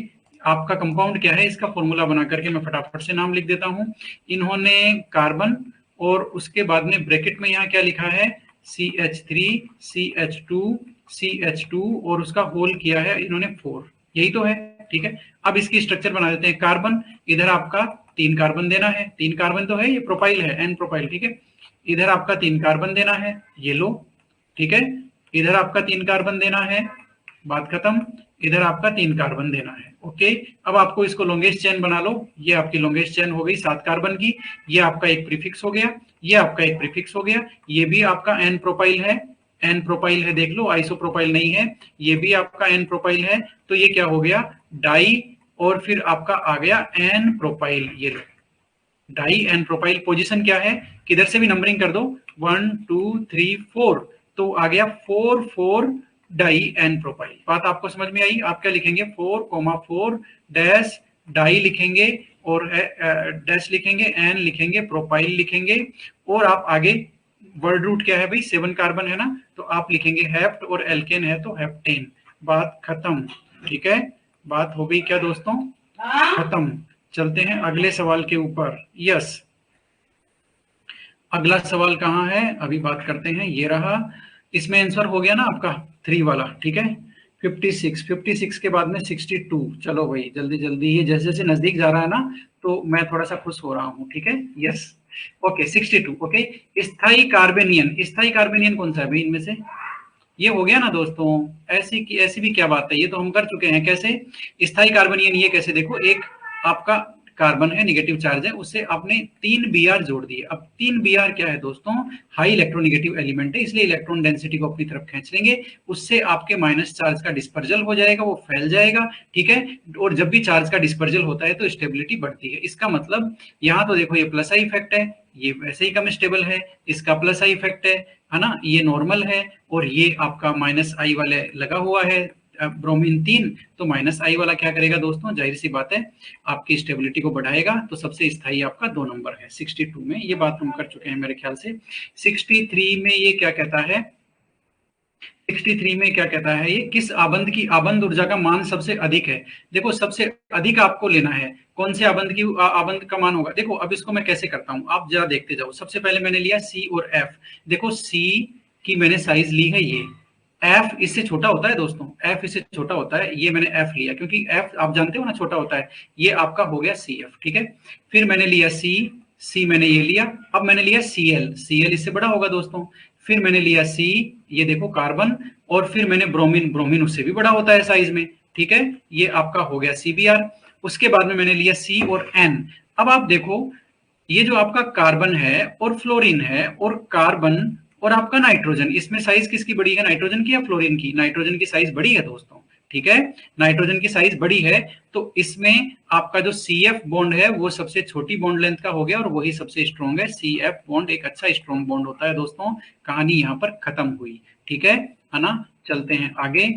आपका कंपाउंड क्या है, इसका फॉर्मूला बना करके मैं फटाफट से नाम लिख देता हूँ। इन्होंने कार्बन और उसके बाद में ब्रैकेट में यहाँ क्या लिखा है, CH3 CH2 CH2 और उसका होल किया है इन्होंने 4, यही तो है, ठीक है। अब इसकी स्ट्रक्चर बना देते हैं। कार्बन, इधर आपका 3 कार्बन देना है, 3 कार्बन तो है, ये प्रोपाइल है, एन प्रोपाइल, ठीक है। इधर आपका 3 कार्बन देना है, ये लो, ठीक है। इधर आपका 3 कार्बन देना है, बात खत्म। इधर आपका 3 कार्बन देना है, ओके। अब आपको इसको लॉन्गेस्ट चेन बना लो, ये आपकी लॉन्गेस्ट चेन हो गई 7 कार्बन की। ये आपका एक प्रीफिक्स हो गया, ये आपका एक प्रीफिक्स हो गया, ये भी आपका एन प्रोपाइल है, एन प्रोपाइल है, देख लो, आइसो प्रोपाइल नहीं है, ये भी आपका एन प्रोपाइल है। तो ये क्या हो गया, डाई, और फिर आपका आ गया एन प्रोपाइल, ये लो, डाई एन प्रोपाइल। पोजीशन क्या है, किधर से भी नंबरिंग कर दो, 1 2 3 4, तो आ गया 4 4 डाई एन प्रोपाइल। बात आपको समझ में आई? आप क्या लिखेंगे, 4,4 डैश डाई लिखेंगे और डैश लिखेंगे, एन लिखेंगे, प्रोपाइल लिखेंगे, और आप आगे वर्ड रूट क्या है भाई, 7 कार्बन है ना, तो आप लिखेंगे हेप्ट, और एल्केन है तो हेप्टेन। बात खत्म, ठीक है। बात हो गई क्या दोस्तों, खत्म। चलते हैं अगले सवाल के ऊपर। यस, अगला सवाल कहाँ है, अभी बात करते हैं, ये रहा। इसमें आंसर हो गया ना आपका 3 वाला, ठीक है। 56 के बाद में 62। चलो भाई जल्दी जल्दी, ये जैसे जैसे नजदीक जा रहा है ना तो मैं थोड़ा सा खुश हो रहा हूँ, ठीक है। Yes, okay 62। ओके, स्थाई कार्बेनियन, स्थाई कार्बेनियन कौन सा है भाई इनमें से, ये हो गया ना दोस्तों। ऐसी भी क्या बात है, ये तो हम कर चुके हैं। कैसे स्थाई कार्बनियन, ये कैसे, देखो एक आपका कार्बन है, नेगेटिव चार्ज है, उससे आपने 3 Br जोड़ दिए। अब 3 Br क्या है दोस्तों, हाई इलेक्ट्रोनेगेटिव एलिमेंट है, इसलिए इलेक्ट्रॉन डेंसिटी को अपनी तरफ खींच लेंगे, उससे आपके माइनस चार्ज का डिस्पर्जल हो जाएगा, वो फैल जाएगा, ठीक है। और जब भी चार्ज का डिस्पर्जल होता है तो स्टेबिलिटी बढ़ती है। इसका मतलब यहाँ तो देखो ये प्लस आई इफेक्ट है, ये वैसे ही कम स्टेबल है, इसका प्लस आई इफेक्ट है ना, ये नॉर्मल है, और ये आपका माइनस आई वाले लगा हुआ है ब्रोमीन 3, तो माइनस आई वाला क्या करेगा दोस्तों, जाहिर सी बात है आपकी स्टेबिलिटी को बढ़ाएगा। तो सबसे स्थायी आपका 2 नंबर है 62 में, ये बात हम कर चुके हैं मेरे ख्याल से। 63 में ये क्या कहता है, 63 में क्या कहता है, ये किस आबंध की आबंध ऊर्जा का मान सबसे अधिक है। देखो सबसे अधिक आपको लेना है, कौन से आबंध की आबंध का मान होगा। देखो अब इसको मैं कैसे करता हूं, आप जरा देखते जाओ। सबसे पहले मैंने लिया सी और एफ, देखो सी की मैंने साइज ली है, ये एफ इससे छोटा होता है दोस्तों, एफ इससे छोटा होता है, ये मैंने एफ लिया क्योंकि एफ आप जानते हो ना छोटा होता है। ये आपका हो गया सी एफ, ठीक है। फिर मैंने लिया सी, सी मैंने ये लिया। अब मैंने लिया सी एल, सी एल इससे बड़ा होगा दोस्तों। फिर मैंने लिया सी, ये देखो कार्बन, और फिर मैंने ब्रोमीन, ब्रोमीन उससे भी बड़ा होता है साइज में, ठीक है। ये आपका हो गया सीबीआर। उसके बाद में मैंने लिया सी और एन। अब आप देखो ये जो आपका कार्बन है और फ्लोरीन है और कार्बन और आपका नाइट्रोजन, इसमें साइज किसकी बड़ी है, नाइट्रोजन की या फ्लोरीन की, नाइट्रोजन की साइज बड़ी है दोस्तों, ठीक है। नाइट्रोजन की साइज बड़ी है, तो इसमें आपका जो सी एफ बॉन्ड है वो सबसे छोटी बॉन्ड लेंथ का हो गया और वही सबसे स्ट्रॉन्ग है। सी एफ बॉन्ड एक अच्छा स्ट्रॉन्ग बॉन्ड होता है दोस्तों। कहानी यहाँ पर खत्म हुई, ठीक है ना। चलते हैं आगे।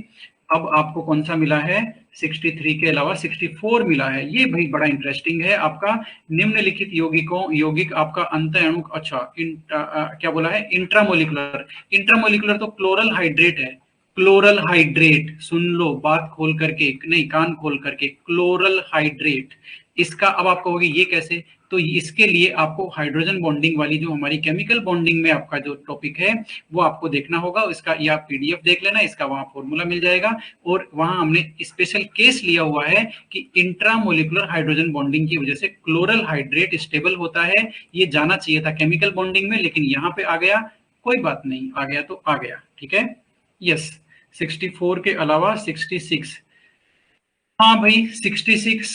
अब आपको कौन सा मिला है, 63 के अलावा 64 मिला है। ये भाई बड़ा इंटरेस्टिंग है आपका, निम्नलिखित यौगिकों, यौगिक आपका अंत अणु, अच्छा क्या बोला है, इंट्रामोलिकुलर। इंट्रामोलिकुलर तो क्लोरल हाइड्रेट है, क्लोरल हाइड्रेट, सुन लो बात खोल करके, नहीं कान खोल करके, क्लोरल हाइड्रेट। इसका अब आप कहोगे ये कैसे, तो इसके लिए आपको हाइड्रोजन बॉन्डिंग वाली जो हमारी केमिकल बॉन्डिंग में आपका जो टॉपिक है वो आपको देखना होगा। इसका या पीडीएफ देख लेना, इसका वहां फॉर्मूला मिल जाएगा, और वहां हमने स्पेशल केस लिया हुआ है कि इंट्रामोलिकुलर हाइड्रोजन बॉन्डिंग की वजह से क्लोरल हाइड्रेट स्टेबल होता है। ये जाना चाहिए था केमिकल बॉन्डिंग में, लेकिन यहाँ पे आ गया, कोई बात नहीं, आ गया तो आ गया, ठीक है। यस, 64 के अलावा 66। हाँ भाई 66।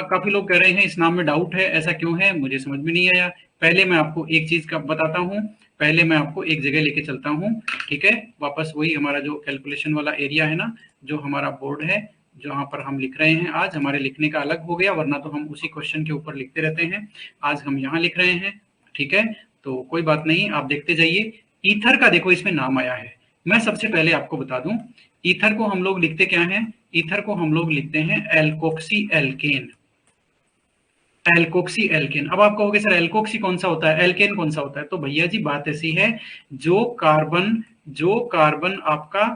काफी लोग कह रहे हैं इस नाम में डाउट है, ऐसा क्यों है मुझे समझ में नहीं आया। पहले मैं आपको एक चीज का बताता हूँ, पहले मैं आपको एक जगह लेके चलता हूँ, ठीक है। वापस वही हमारा जो कैलकुलेशन वाला एरिया है ना, जो हमारा बोर्ड है, जहाँ पर हम लिख रहे हैं। आज हमारे लिखने का अलग हो गया, वरना तो हम उसी क्वेश्चन के ऊपर लिखते रहते हैं। आज हम यहाँ लिख रहे हैं, ठीक है। तो कोई बात नहीं, आप देखते जाइए। ईथर का देखो इसमें नाम आया है। मैं सबसे पहले आपको बता दूं, ईथर को हम लोग लिखते क्या है, ईथर को हम लोग लिखते हैं एल्कोक्सी एल्केन। Alkoxy alkene. अब आप कहोगे सर एल्कोक्सी कौन सा होता है, एल्केन कौन सा होता है? तो भैया जी बात ऐसी है, जो कार्बन आपका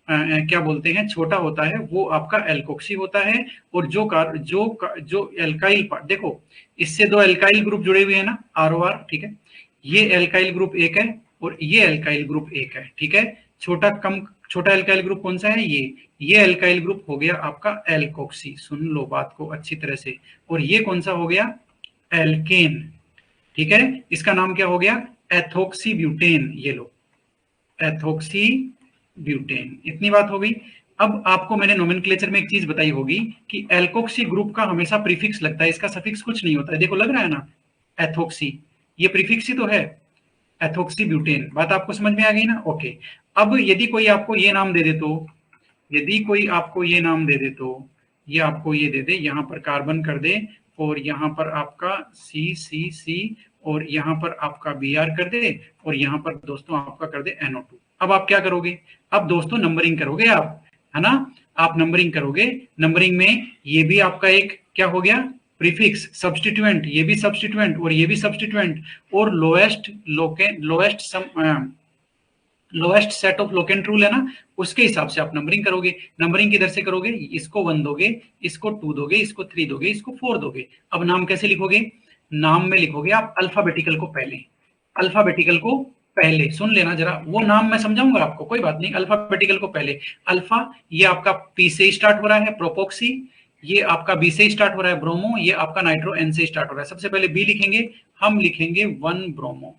क्या बोलते हैं छोटा होता है वो आपका एल्कोक्सी होता है। और जो एल्काइल पार्ट, देखो इससे दो एल्काइल ग्रुप जुड़े हुए हैं ना, ROR, ठीक है। ये एल्काइल ग्रुप एक है और ये एल्काइल ग्रुप एक है, ठीक है। छोटा एल्काइल ग्रुप कौन सा है, ये एल्काइल ग्रुप हो गया आपका एल्कोक्सी। सुन लो बात को अच्छी तरह से। और ये कौन सा हो गया, एल्केन, ठीक है। इसका नाम क्या हो गया, एथोक्सी ब्यूटेन। ये लो एथोक्सी ब्यूटेन। इतनी बात हो गई। अब आपको मैंने नोमेनक्लेचर में एक चीज बताई होगी कि एल्कोक्सी ग्रुप का हमेशा प्रीफिक्स लगता है, इसका सफिक्स कुछ नहीं होता है। देखो लग रहा है ना, एथोक्सी, ये प्रीफिक्स ही तो है, एथोक्सी ब्यूटेन। बात आपको समझ में आ गई ना, ओके। अब यदि कोई आपको ये नाम दे दे तो, यदि कोई आपको ये नाम दे दे तो, ये आपको ये दे दे, यहाँ पर कार्बन कर दे और यहाँ पर आपका C और यहाँ पर आपका Br कर दे और यहाँ पर दोस्तों आपका कर दे NO2। अब आप क्या करोगे, अब दोस्तों नंबरिंग करोगे आप, है ना। आप नंबरिंग करोगे, नंबरिंग में ये भी आपका एक क्या हो गया, प्रीफिक्स, सब्स्टिट्यूएंट, ये भी सब्स्टिट्यूएंट और ये भी सब्स्टिट्यूएंट, और lowest set of locant rule है ना, उसके हिसाब से आप नंबरिंग करोगे। नंबरिंग किधर से करोगे, इसको 1 दोगे, इसको 2 दोगे, इसको 3 दोगे, इसको 4 दोगे। अब नाम कैसे लिखोगे, नाम में लिखोगे आप अल्फाबेटिकल को पहले, अल्फाबेटिकल को पहले। सुन लेना जरा, वो नाम मैं समझाऊंगा आपको, कोई बात नहीं। अल्फाबेटिकल को पहले, अल्फा ये आपका P से स्टार्ट हो रहा है, प्रोपोक्सी, ये आपका B से स्टार्ट हो रहा है, ब्रोमो, ये आपका नाइट्रो N से स्टार्ट हो रहा है। सबसे पहले B लिखेंगे, हम लिखेंगे 1 ब्रोमो।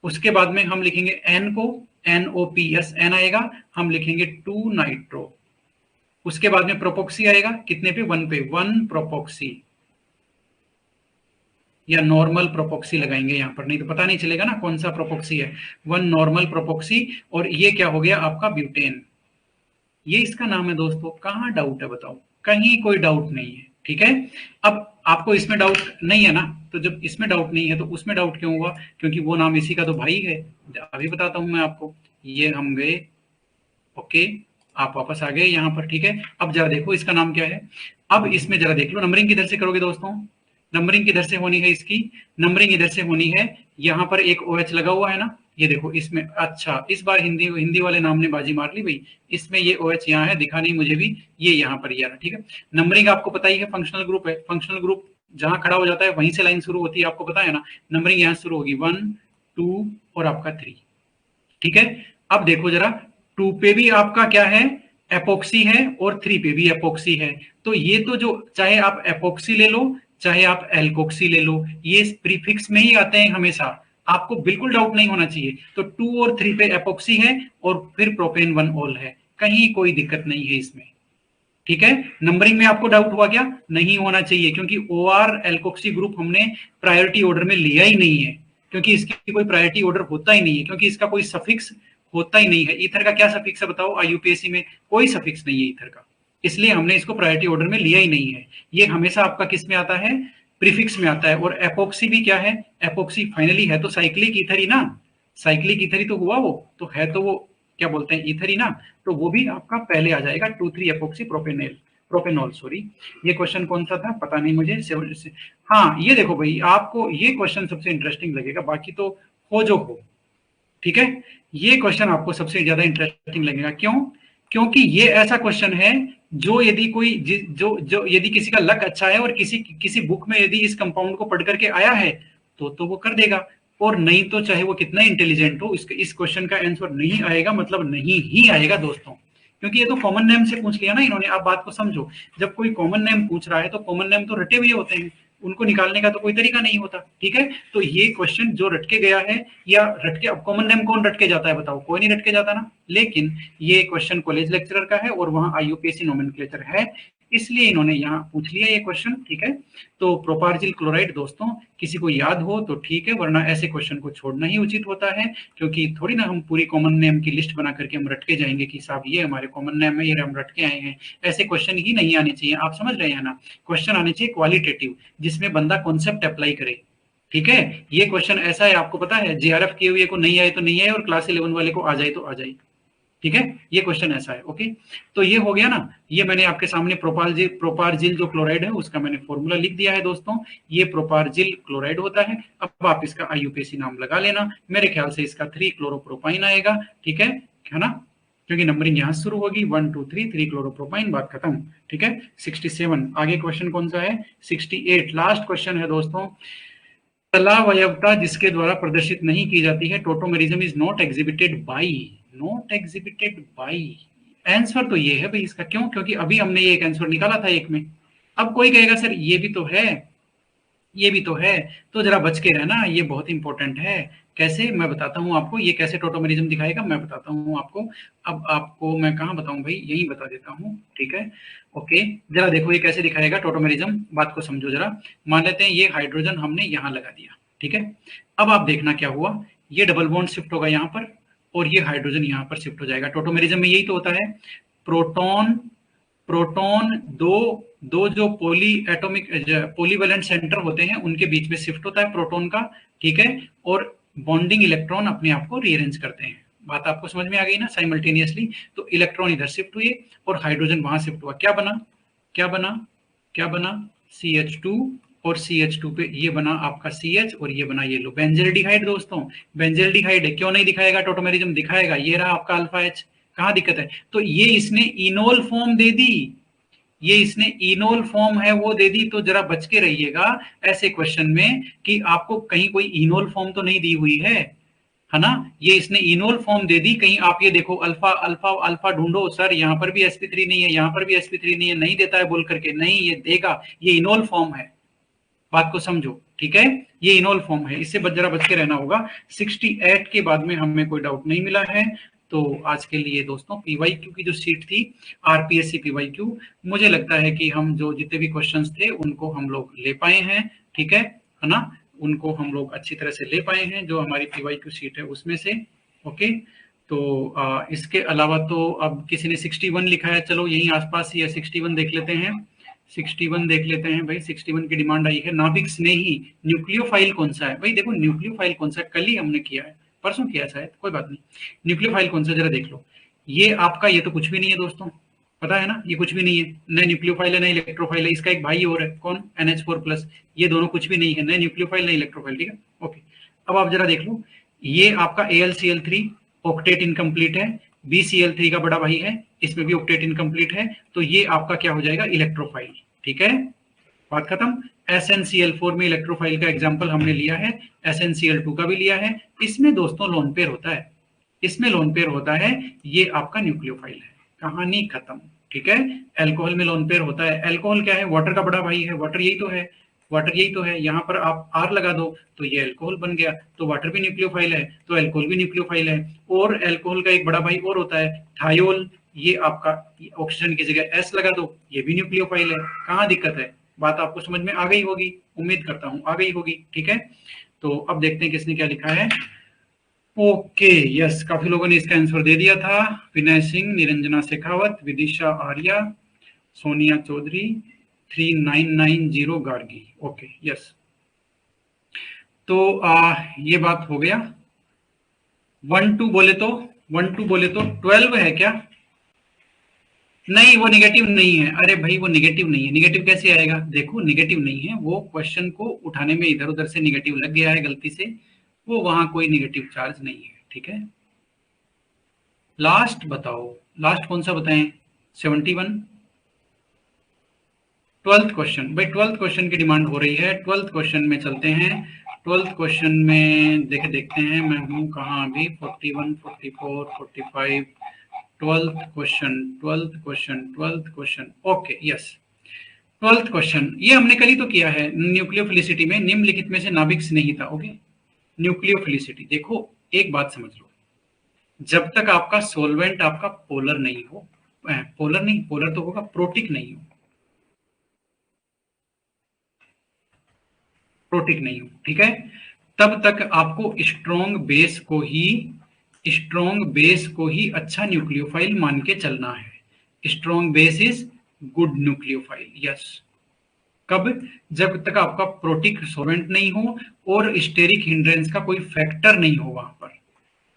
उसके बाद में हम लिखेंगे N को, NOPS N आएगा, हम लिखेंगे 2 नाइट्रो। उसके बाद में प्रोपोक्सी आएगा, कितने पे, 1 पे, 1 प्रोपोक्सी, या नॉर्मल प्रोपोक्सी लगाएंगे यहाँ पर, नहीं तो पता नहीं चलेगा ना कौन सा प्रोपोक्सी है। 1 नॉर्मल प्रोपोक्सी। और ये क्या हो गया आपका ब्यूटेन, ये इसका नाम है दोस्तों। कहाँ डाउट है बताओ, कहीं कोई डाउट नहीं है, ठीक है। अब आपको इसमें डाउट नहीं है ना, तो जब इसमें डाउट नहीं है तो उसमें डाउट क्यों हुआ, क्योंकि वो नाम इसी का तो भाई है। अभी बताता हूं मैं आपको। ये हम गए, ओके, आप वापस आ गए यहाँ पर, ठीक है। अब जरा देखो इसका नाम क्या है। अब इसमें जरा देख लो, नंबरिंग किधर से करोगे दोस्तों, नंबरिंग किधर से होनी है इसकी, नंबरिंग इधर से होनी है। यहाँ पर एक OH लगा हुआ है ना, ये देखो इसमें, अच्छा इस बार हिंदी वाले नाम ने बाजी मार ली भाई। इसमें ये OH यहाँ है, दिखा नहीं मुझे भी, ये यहाँ पर यार, ठीक है। नंबरिंग आपको पता ही है, फंक्शनल ग्रुप है, फंक्शनल ग्रुप जहां खड़ा हो जाता है वहीं से लाइन शुरू होती है, आपको पता है ना। नंबरिंग यहाँ शुरू होगी 1 2 और आपका 3, ठीक है। अब देखो जरा, 2 पे भी आपका क्या है, एपोक्सी है, और 3 पे भी एपोक्सी है। तो ये तो जो, चाहे आप एपोक्सी ले लो चाहे आप एल्कोक्सी ले लो, ये प्रीफिक्स में ही आते हैं हमेशा, आपको बिल्कुल डाउट नहीं होना चाहिए। तो 2 और 3 पे एपोक्सी है और फिर प्रोपेन 1 ऑल है, कहीं कोई दिक्कत नहीं है इसमें, ठीक है। नंबरिंग में आपको डाउट हुआ क्या, नहीं होना चाहिए, क्योंकि OR एल्कोक्सी ग्रुप हमने प्रायोरिटी ऑर्डर में लिया ही नहीं है, क्योंकि इसकी कोई प्रायोरिटी ऑर्डर होता ही नहीं है, क्योंकि इसका कोई सफिक्स होता ही नहीं है। ईथर का क्या सफिक्स है बताओ, IUPAC में कोई सफिक्स नहीं है ईथर का, इसलिए हमने इसको प्रायोरिटी ऑर्डर में लिया ही नहीं है। ये हमेशा आपका किस में आता है, प्रीफिक्स में आता है। और एपोक्सी भी क्या है, एपोक्सी फाइनली है तो साइक्लिक ईथर ही ना, साइक्लिक ईथर ही तो हुआ, वो तो है, तो वो क्या बोलते हैं ईथर ही ना, तो वो भी आपका पहले आ जाएगा 2,3 एपोक्सी प्रोपेनॉल, सॉरी। ये क्वेश्चन कौन सा था पता नहीं मुझे, हाँ ये देखो भाई, आपको ये क्वेश्चन सबसे इंटरेस्टिंग लगेगा, बाकी तो हो जो हो, ठीक है। ये क्वेश्चन आपको सबसे ज्यादा इंटरेस्टिंग लगेगा, क्यों, क्योंकि ये ऐसा क्वेश्चन है जो यदि कोई जो यदि किसी का लक अच्छा है और किसी बुक में यदि इस कंपाउंड को पढ़ करके आया है तो वो कर देगा, और नहीं तो चाहे वो कितना इंटेलिजेंट हो, इस क्वेश्चन का आंसर नहीं आएगा, मतलब नहीं ही आएगा दोस्तों, क्योंकि ये तो कॉमन नेम से पूछ लिया ना इन्होंने। आप बात को समझो, जब कोई कॉमन नेम पूछ रहा है तो कॉमन नेम तो रटे हुए होते हैं, उनको निकालने का तो कोई तरीका नहीं होता, ठीक है। तो ये क्वेश्चन जो रट के गया है, या रट के, अब कॉमन नेम कौन रट के जाता है बताओ, कोई नहीं रट के जाता ना, लेकिन ये क्वेश्चन कॉलेज लेक्चरर का है और वहां IUPAC नोमेनक्लेचर है, इसलिए इन्होंने यहाँ पूछ लिया ये क्वेश्चन, ठीक है। तो प्रोपार्जिल क्लोराइड दोस्तों किसी को याद हो तो ठीक है, वरना ऐसे क्वेश्चन को छोड़ना ही उचित होता है, क्योंकि थोड़ी ना हम पूरी कॉमन नेम की लिस्ट बना करके हम रट के जाएंगे कि साहब ये हमारे कॉमन नेम है, ये हम रट के आए हैं। ऐसे क्वेश्चन ही नहीं आने चाहिए, आप समझ रहे हैं ना। क्वेश्चन आने चाहिए क्वालिटेटिव, जिसमें बंदा कॉन्सेप्ट अप्लाई करे, ठीक है। ये क्वेश्चन ऐसा है, आपको पता है JRF किए हुए को नहीं आए तो नहीं आए, और क्लास 11 वाले को आ जाए तो आ जाए, ठीक है। ये क्वेश्चन ऐसा है, ओके। तो ये हो गया ना, ये मैंने आपके सामने प्रोपार्जिल जो क्लोराइड है उसका मैंने फॉर्मूला लिख दिया है दोस्तों, ये प्रोपार्जिल क्लोराइड होता है। अब आप इसका IUPAC नाम लगा लेना, मेरे ख्याल से इसका 3 क्लोरोप्रोपाइन आएगा, ठीक है ना, क्योंकि नंबरिंग यहां शुरू होगी 1 2 3 3 क्लोरोप्रोपाइन, बात खत्म, ठीक है। 67 आगे क्वेश्चन कौन सा है, 68 लास्ट क्वेश्चन है दोस्तों। तलावयवता जिसके द्वारा प्रदर्शित नहीं की जाती है, tautomerism is not exhibited by. Answer तो ये है भाई इसका, क्यों, क्योंकि अभी हमने ये एक आंसर निकाला था एक में। अब कोई कहेगा सर ये भी तो है, ये भी तो है, तो जरा बच के रहना, ये बहुत इंपॉर्टेंट है। कैसे, मैं बताता हूं आपको, ये कैसे टोटोमेरिज्म दिखाएगा मैं बताता हूं आपको। अब आपको मैं कहां बताऊं भाई, यही बता देता हूं, ठीक है, ओके। जरा देखो ये कैसे दिखाएगा टोटोमेरिज्म, बात को समझो जरा। मान लेते हैं ये हाइड्रोजन हमने यहां लगा दिया, ठीक है। अब आप देखना क्या हुआ, ये डबल बॉन्ड शिफ्ट होगा यहाँ पर, और ये हाइड्रोजन यहाँ पर शिफ्ट हो जाएगा। टोटोमेरिज्म में यही तो होता है, प्रोटॉन दो जो पॉलीवेलेंट सेंटर होते हैं उनके बीच में शिफ्ट होता है प्रोटॉन का, ठीक है, और बॉन्डिंग इलेक्ट्रॉन अपने आप को रीअरेंज करते हैं। बात आपको समझ में आ गई ना, साइमल्टेनियसली। तो इलेक्ट्रॉन इधर शिफ्ट हुए और हाइड्रोजन वहां शिफ्ट हुआ, क्या बना CH2, और CH2 पे ये बना आपका CH, और ये बना ये लो बेंजल्डिहाइड दोस्तों, बेंजल्डिहाइड है। क्यों नहीं दिखाएगा टोटोमेरिज्म, दिखाएगा, ये रहा आपका अल्फा H, कहां दिक्कत है। तो ये इसने इनोल फॉर्म दे दी, ये इसने इनोल फॉर्म है वो दे दी, तो जरा बच के रहिएगा ऐसे क्वेश्चन में कि आपको कहीं कोई इनोल फॉर्म तो नहीं दी हुई है ना। ये इसने इनोल फॉर्म दे दी, कहीं आप ये देखो अल्फा अल्फा अल्फा ढूंढो, सर यहाँ पर भी sp3 नहीं है, यहाँ पर भी sp3 नहीं है, नहीं देता है बोल करके, नहीं ये देगा, ये इनोल फॉर्म है, बात को समझो, ठीक है। ये इनोल फॉर्म है, इससे जरा बच के रहना होगा। 68 के बाद में हमें कोई डाउट नहीं मिला है। तो आज के लिए दोस्तों PYQ की जो सीट थी, RPSC PYQ, मुझे लगता है कि हम जो जितने भी क्वेश्चंस थे उनको हम लोग ले पाए हैं, ठीक है ना, उनको हम लोग अच्छी तरह से ले पाए हैं जो हमारी PYQ सीट है उसमें से, ओके। तो इसके अलावा तो अब किसी ने 61 लिखा है, चलो यहीं आसपास ही है, 61 देख लेते हैं, 61 देख लेते हैं भाई। 61 की डिमांड आई है, नाभिक स्नेही न्यूक्लियोफाइल कौन सा है भाई, देखो न्यूक्लियोफाइल कौन सा है, कल ही हमने किया है, परसों किया शायद, कोई बात नहीं। न्यूक्लियोफाइल कौन सा जरा देख लो, ये आपका, ये तो कुछ भी नहीं है दोस्तों, पता है ना, ये कुछ भी नहीं है, न न्यूक्लियोफाइल है न इलेक्ट्रोफाइल है, इसका एक भाई और है कौन, NH4+, ये दोनों कुछ भी नहीं है, न न्यूक्लियोफाइल न इलेक्ट्रोफाइल, ठीक है, ओके। अब आप जरा देख लो, ये आपका AlCl3 ऑक्टेट इनकम्प्लीट है, BCl3 का बड़ा भाई है, इसमें भी ऑक्टेट इनकम्प्लीट है, तो ये आपका क्या हो जाएगा, इलेक्ट्रोफाइल, ठीक है, बात खत्म। SnCl4 में इलेक्ट्रोफाइल का एग्जांपल हमने लिया है, SnCl2 का भी लिया है, इसमें दोस्तों लोन पेयर होता है, इसमें लोन पेयर होता है, ये आपका न्यूक्लियोफाइल है, कहानी खत्म, ठीक है। अल्कोहल में लोन पेयर होता है, अल्कोहल क्या है, वाटर का बड़ा भाई है, वाटर यही तो है, वाटर यही तो है, यहाँ पर आप R लगा दो तो ये अल्कोहल बन गया, तो वाटर भी न्यूक्लियोफाइल है, तो अल्कोहल भी न्यूक्लियोफाइल है। और अल्कोहल का एक बड़ा भाई और होता है थायोल, ये आपका ऑक्सीजन की जगह S लगा दो, ये भी न्यूक्लियोफाइल है, कहाँ दिक्कत है, बात आपको समझ में आ गई होगी, उम्मीद करता हूँ आ गई होगी, ठीक है। तो अब देखते हैं किसने क्या लिखा है। ओके यस, काफी लोगों ने इसका आंसर दे दिया था, विनय सिंह, निरंजना शेखावत, विदिशा आर्या, सोनिया चौधरी, 3990 गार्गी, ओके यस। तो ये बात हो गया। 1 2 बोले तो 12 है क्या, नहीं वो निगेटिव नहीं है, अरे भाई वो निगेटिव नहीं है, निगेटिव कैसे आएगा, देखो निगेटिव नहीं है, वो क्वेश्चन को उठाने में इधर उधर से निगेटिव लग गया है गलती से, वो वहां कोई निगेटिव चार्ज नहीं है, ठीक है। लास्ट बताओ, लास्ट कौन सा बताएं, 71 12th क्वेश्चन, भाई 12th क्वेश्चन की डिमांड हो रही है, 12th क्वेश्चन में चलते हैं। 12th क्वेश्चन में देखते हैं मैं हूं कहाँ अभी, 41 44 45 12th question, okay yes. 12th question, ये हमने कल ही तो किया है। न्यूक्लियोफिलिसिटी में निम्नलिखित में से नाभिक स्नेही था। ओके, न्यूक्लियोफिलिसिटी देखो, एक बात समझ लो, जब तक आपका सोलवेंट आपका पोलर नहीं हो, पोलर नहीं, पोलर तो होगा, प्रोटिक नहीं हो, प्रोटिक नहीं हो, ठीक है, तब तक आपको स्ट्रॉन्ग बेस को ही अच्छा न्यूक्लियोफाइल मान के चलना है। Strong base is good nucleophile, yes. कब? जब तक आपका प्रोटिक सॉल्वेंट नहीं हो और स्टेरिक हिंड्रेंस का कोई फैक्टर नहीं हो, वहां पर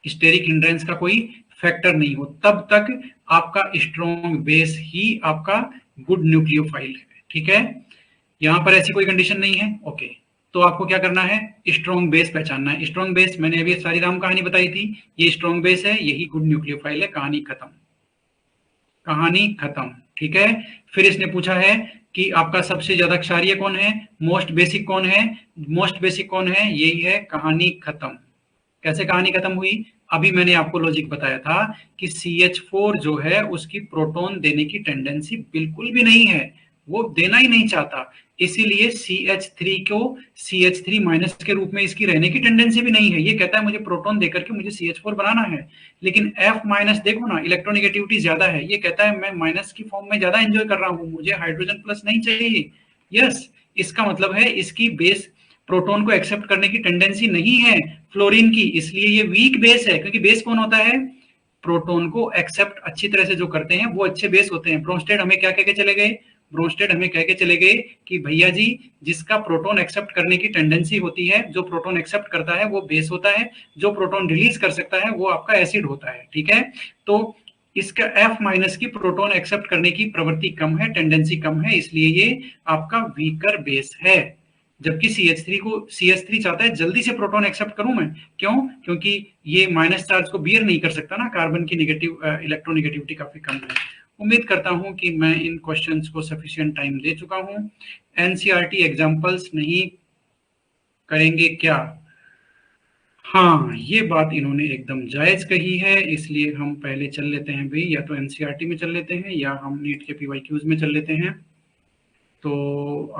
स्टेरिक हिंड्रेंस का कोई फैक्टर नहीं हो, तब तक आपका स्ट्रॉन्ग बेस ही आपका गुड न्यूक्लियोफाइल है, ठीक है। यहां पर ऐसी कोई कंडीशन नहीं है। ओके, तो आपको क्या करना है, स्ट्रॉन्ग बेस पहचानना है। स्ट्रॉन्ग बेस मैंने अभी सारी राम कहानी बताई थी, ये स्ट्रॉन्ग बेस है, यही गुड न्यूक्लियोफाइल है, कहानी खत्म, कहानी खत्म, ठीक है। फिर इसने पूछा है कि आपका सबसे ज्यादा क्षारीय कौन है, मोस्ट बेसिक कौन है, मोस्ट बेसिक कौन है, यही है, कहानी खत्म। कैसे कहानी खत्म हुई? अभी मैंने आपको लॉजिक बताया था कि CH4 जो है उसकी प्रोटॉन देने की टेंडेंसी बिल्कुल भी नहीं है, वो देना ही नहीं चाहता, इसीलिए CH3 को CH3 माइनस के रूप में इसकी रहने की टेंडेंसी भी नहीं है। ये कहता है मुझे प्रोटॉन देकर के मुझे CH4 बनाना है, लेकिन F माइनस देखो ना, इलेक्ट्रोनेगेटिविटी ज्यादा है, ये कहता है मैं माइनस की फॉर्म में ज्यादा एंजॉय कर रहा हूं, मुझे हाइड्रोजन प्लस नहीं चाहिए। यस, इसका मतलब है इसकी बेस प्रोटॉन को एक्सेप्ट करने की टेंडेंसी नहीं है फ्लोरीन की, इसलिए ये वीक बेस है। क्योंकि बेस कौन होता है? प्रोटॉन को एक्सेप्ट अच्छी तरह से जो करते हैं वो अच्छे बेस होते हैं। ब्रोंस्टेड हमें क्या कह के चले गए? ब्रोंस्टेड हमें कह के चले गए कि भैया जी, जिसका प्रोटॉन एक्सेप्ट करने की टेंडेंसी होती है, जो प्रोटॉन एक्सेप्ट करता है वो बेस होता है, जो प्रोटॉन रिलीज कर सकता है वो आपका एसिड होता है, ठीक है। तो इसका F माइनस की प्रोटॉन एक्सेप्ट करने की प्रवृत्ति कम है, टेंडेंसी कम है, इसलिए ये आपका वीकर बेस है। जबकि CH3 चाहता है जल्दी से प्रोटॉन एक्सेप्ट करूं मैं, क्यों? क्योंकि ये माइनस चार्ज को बियर नहीं कर सकता ना, कार्बन की नेगेटिव इलेक्ट्रोनेगेटिविटी काफी कम है। उम्मीद करता हूं कि मैं इन क्वेश्चंस को सफिशिएंट टाइम दे चुका हूं। एनसीईआरटी एग्जांपल्स नहीं करेंगे क्या? हाँ, ये बात इन्होंने एकदम जायज कही है, इसलिए हम पहले चल लेते हैं भाई, या तो एनसीईआरटी में चल लेते हैं या हम नीट के पीवाईक्यूज में चल लेते हैं। तो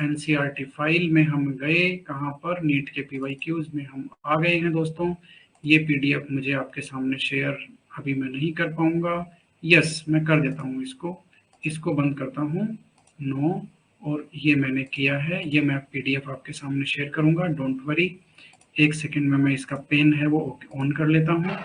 एनसीईआरटी फाइल में हम गए, कहाँ पर? नीट के पीवाईक्यूज में हम आ गए हैं दोस्तों। ये पीडीएफ मुझे आपके सामने शेयर अभी मैं नहीं कर पाऊंगा। यस, मैं कर देता हूँ इसको बंद करता हूँ, नो, और ये मैंने किया है, ये मैं पीडीएफ आपके सामने शेयर करूंगा, डोंट वरी। एक सेकंड में मैं इसका पेन है वो ऑन कर लेता हूँ।